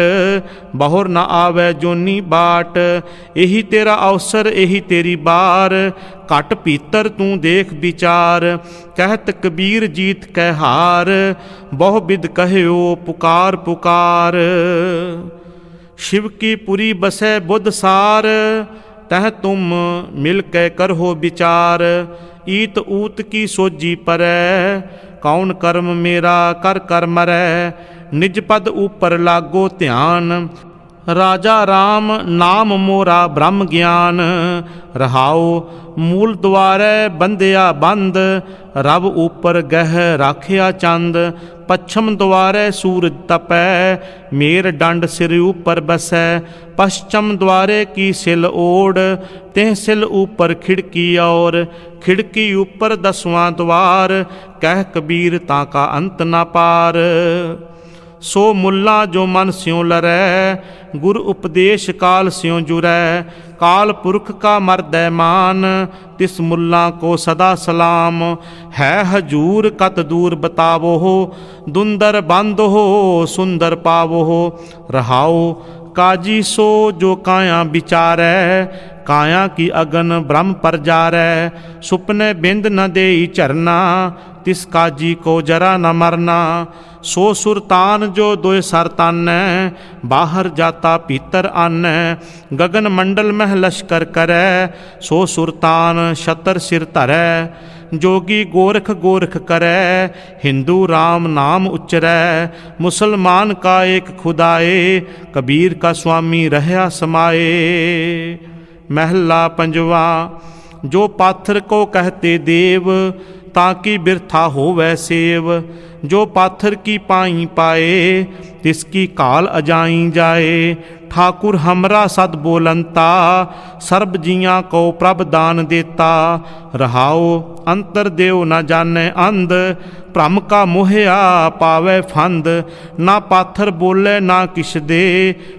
बहुर न आवे जोनी बाट। यही तेरा अवसर यही तेरी बार, घट भीतर तू देख विचार। कहत कबीर जीत कह हार, बहु बिद कहयो पुकार पुकार। शिव की पुरी बसै बुध सार, तह तुम मिल कै करहो विचार। ईत ऊत की सोजी परै, कौन कर्म मेरा कर कर मरै। निज पद ऊपर लागो ध्यान, राजा राम नाम मोरा ब्रह्म ज्ञान। रहाओ मूल द्वारे बंदिया बंद, रब ऊपर गह राखिया चंद। पश्चिम द्वारे सूरज तपै, मेर दंड सिर ऊपर बसै। पश्चिम द्वारे की सिल ओढ़, तेह सिल ऊपर खिड़की और। खिड़की ऊपर 10वां द्वार, कह कबीर ताका अंत ना पार। सो मुल्ला जो मन स्यों लरै, गुर उपदेश काल स्यों जुरै। काल पुरख का मर्दै मान, तिस मुल्ला को सदा सलाम। है हजूर कत दूर बतावो हो, दुंदर बंद हो सुंदर पावो हो। रहाओ काजी सो जो काया विचारै, काया की अगन ब्रह्म पर जारै। सुपने बिंद न देई चरना, तिस काजी को जरा न मरना। सो सुरतान जो दोय सर तानै, बाहर जाता भीतर आनै। गगन मंडल मह लश्कर करै, सो सुरतान छतर सिर धरै। जोगी गोरख गोरख करै, हिंदू राम नाम उच्चरै। मुसलमान का एक खुदाए, कबीर का स्वामी रहया समाए। महला पंजवा। जो पाथर को कहते देव, ताकि बिरथा होवै सेव। जो पाथर की पाई पाए, तिसकी काल अजाई जाए। ठाकुर हमरा सद बोलंता, सर्ब जियां को प्रभ दान देता। रहाओ अंतर देव न जाने अंध, भ्रम का मोहया पावे फंद। ना पाथर बोले ना किश दे,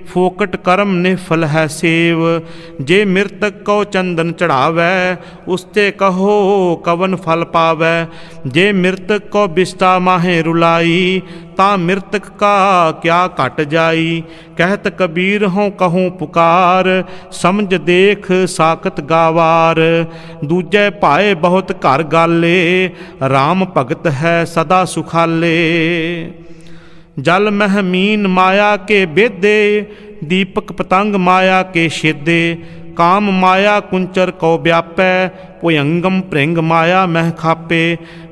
फोकट कर्म निफल है सेव। जे मृतक को चंदन चढ़ावै, उसते कहो कवन फल पावै। जे मृतक को बिस्टा माहे रुलाई, ता मृतक का क्या कट जाई। कहत कबीर हों कहूँ पुकार, समझ देख साकत गावार। दूजे पाए बहुत घर गाले, राम भगत है सदा सुखाले। जल मह मीन माया के बेदे, दीपक पतंग माया के शेदे। काम माया कुंचर को व्यापै, भुयंगम भृंग माया मह खापे।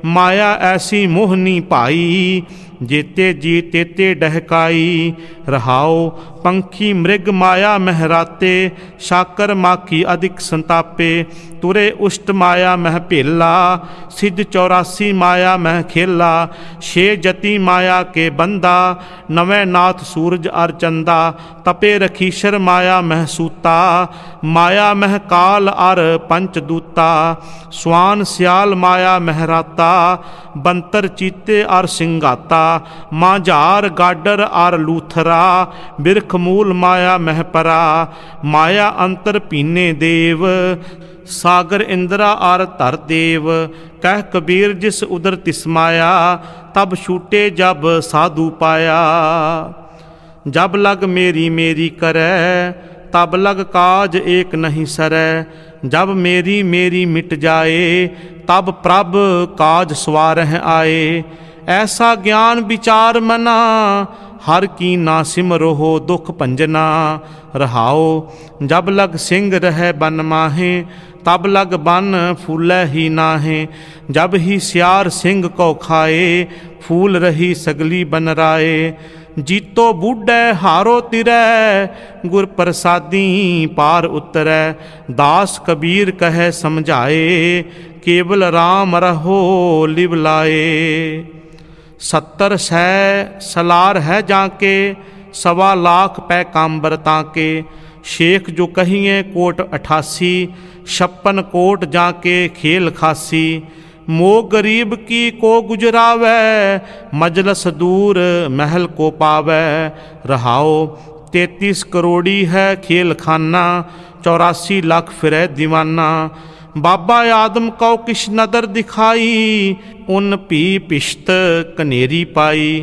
माया ऐसी मोहनी भाई, जेते जी तेते डहकाई। रहाओ पंखी मृग माया महराते, शाकर माखी अधिक संतापे। तुरे उष्ट माया मह भेला, सिद्ध 84 माया मह खेला। छे जति माया के बंदा, नवे नाथ सूरज अर चंदा। तपे रखीशर माया मह सूता, माया मह काल अर पंचदूता। स्वान सियाल माया महराता, बंतर चीते अर सिंगाता। माझार गाडर अर लूथरा, बिरख मूल माया मह परा। माया अंतर पीने देव, सागर इंद्रा आर धर देव। कह कबीर जिस उदर तिस माया, तब छूटे जब साधु पाया। जब लग मेरी मेरी करे, तब लग काज एक नहीं सरै। जब मेरी मेरी मिट जाए, तब प्रभ काज सवारह आए। ऐसा ज्ञान विचार मना, हर की ना सिमरो हो दुख भंजना। रहाओ जब लग सिंह रह बन माहे, तब लग बन फूलै ही नाहे। जब ही सियार सिंह को खाए, फूल रही सगली बन राए। जीतो बूढ़ै हारो तिरै, गुर प्रसादी पार उतरै। दास कबीर कहे समझाए, केवल राम रहो लिव लाए। 70 सै सलार है जाके, 1.25 लाख पैकाम्बर ताके। शेख जो कहिए कोट 88, 56 कोट जाके खेल खासी। मोह गरीब की को गुजरावै, मजलस दूर महल को पावै। रहाओ 33 करोड़ी है खेल खाना, 84 लाख फिरै दीवाना। बाबा आदम को किश नदर दिखाई, उन पी पिश्त कनेरी पाई।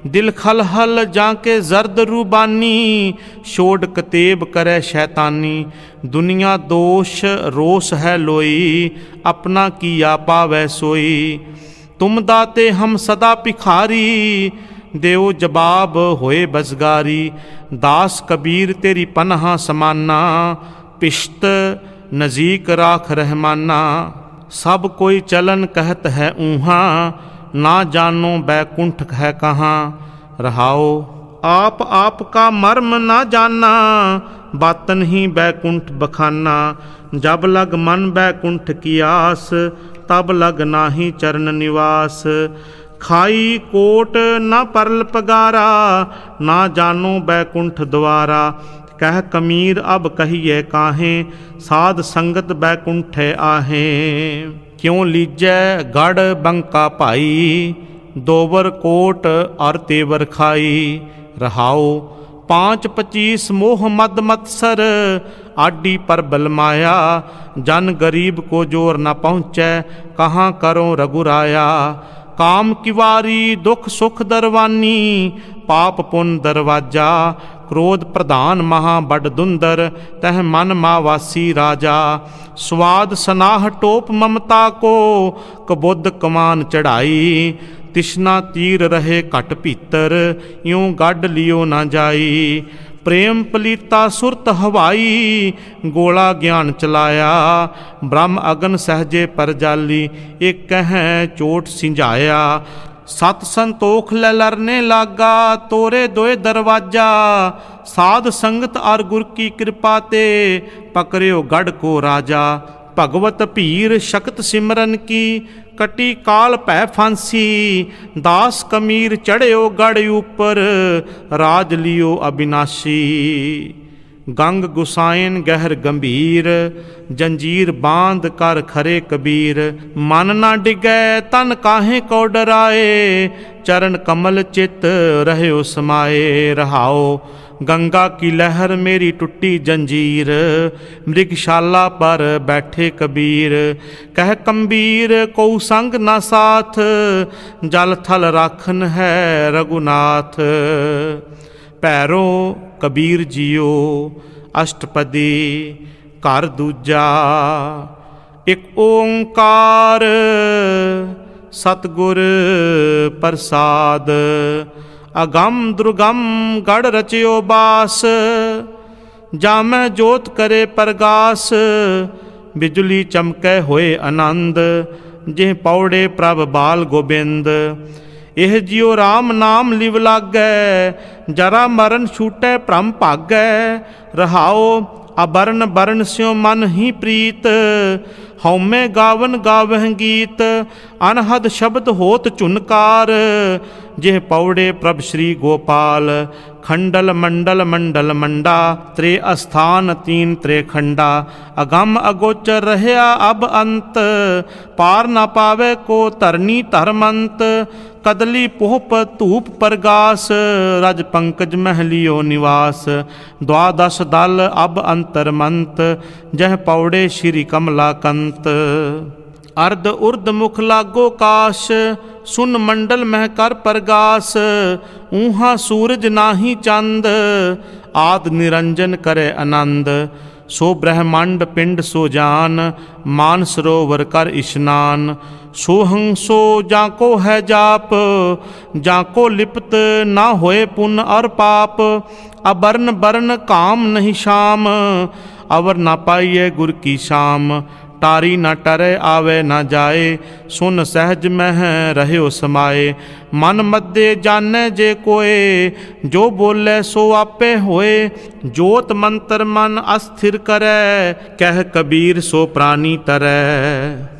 दिल खलहल जाके जर्द रूबानी, छोड़ कतेब करे शैतानी। दुनिया दोष रोष है लोई, अपना किया पावै सोई। तुम दाते हम सदा भिखारी, देओ जवाब होए बजगारी। दास कबीर तेरी पनहा समाना, पिश्त नजीक राख रहमाना। सब कोई चलन कहत है ऊहा, ना जानो बैकुंठ है कहाँ। रहाओ आप का मर्म ना जाना, बातन ही बैकुंठ बखाना। जब लग मन बैकुंठ की आस, तब लग नाही चरण निवास। खाई कोट ना परल पगारा, ना जानो बैकुंठ द्वारा। कह कमीर अब कहिए काहें, साध संगत बैकुंठ आहें। क्यों लीजै गढ़ बंका भाई, दोवर कोट और तेवर खाई। रहाओ 5-25 मोह मद मत्सर, आडी पर बल माया। जन गरीब को जोर न पहुँचै, कहाँ करो रघुराया। काम किवारी दुख सुख दरवानी, पाप पुन दरवाजा। क्रोध प्रधान महा बड़ दुंदर, तह मन मावासी राजा। स्वाद सनाह टोप ममता को, कबुद्ध कमान चढ़ाई। तिश्ना तीर रहे घट भीतर, यूं गढ़ लियो ना जाई। प्रेम पलीता सुरत हवाई, गोला ज्ञान चलाया। ब्रह्म अगन सहजे पर जाली, एक कह चोट सिंझाया। सत संतोख लरने लागा, तोरे दोए दरवाजा। साध संगत और गुर की कृपा ते, पकड़ियो गढ़ को राजा। भगवत भीर शक्त सिमरन की, कटी काल भै फांसी। दास कमीर चढ़ियो गढ़ ऊपर, राज लियो अविनाशी। गंग गुसायन गहर गंभीर, जंजीर बांध कर खरे कबीर। मन ना डिगै तन काहे को डराए, चरण कमल चित रहयो समाए। रहाओ गंगा की लहर मेरी टूटी जंजीर, मृगशाला पर बैठे कबीर। कह कम्बीर को संग न साथ, जल थल राखन है रघुनाथ। पैरो कबीर जियो अष्टपदी, घर दूजा एक ओंकार। सतगुर प्रसाद, अगम दुर्गम गढ़ रचियो बास। जामै जोत करे प्रगास, बिजली चमकै होए आनंद। जिह पौड़े प्रभ बाल गोबिंद। एह जियो राम नाम लिव लागै, जरा मरण छूटै भ्रम भागै। रहाओ अबरन बरन स्यों मन ही प्रीत, हौमे गावन गावह गीत। अनहद शब्द होत चुनकार, जिह पौड़े प्रभ श्री गोपाल। खंडल मंडल मंडल मंडा, त्रे अस्थान तीन त्रे खंडा। अगम अगोचर रहया अब अंत, पार न पावे को धरनी धर्मंत। कदली पोहप धूप प्रगास, रज पंकज महलियो निवास। द्वादश दल अब अंतरमंत, जह पौड़े श्री कमलाकंत। अर्ध उर्ध मुख लागो काश, सुन मंडल मह कर प्रगास। ऊहा सूरज नाही चंद, आद निरंजन करे आनंद। सो ब्रह्मांड पिंड सो जान, मान सरोवर कर स्नान। सोहं सो जाको है जाप, जाको लिप्त ना होए पुण्य और पाप। अबरन बरन काम नहीं शाम, अवर ना पाइए गुर की शाम। टारी न टरे आवे न जाए, सुन सहज मह रह्यो समाए। मन मध्य जाने जे कोय, जो बोले सो आपे होए। जोत मंत्र मन अस्थिर करे, कह कबीर सो प्राणी तरै।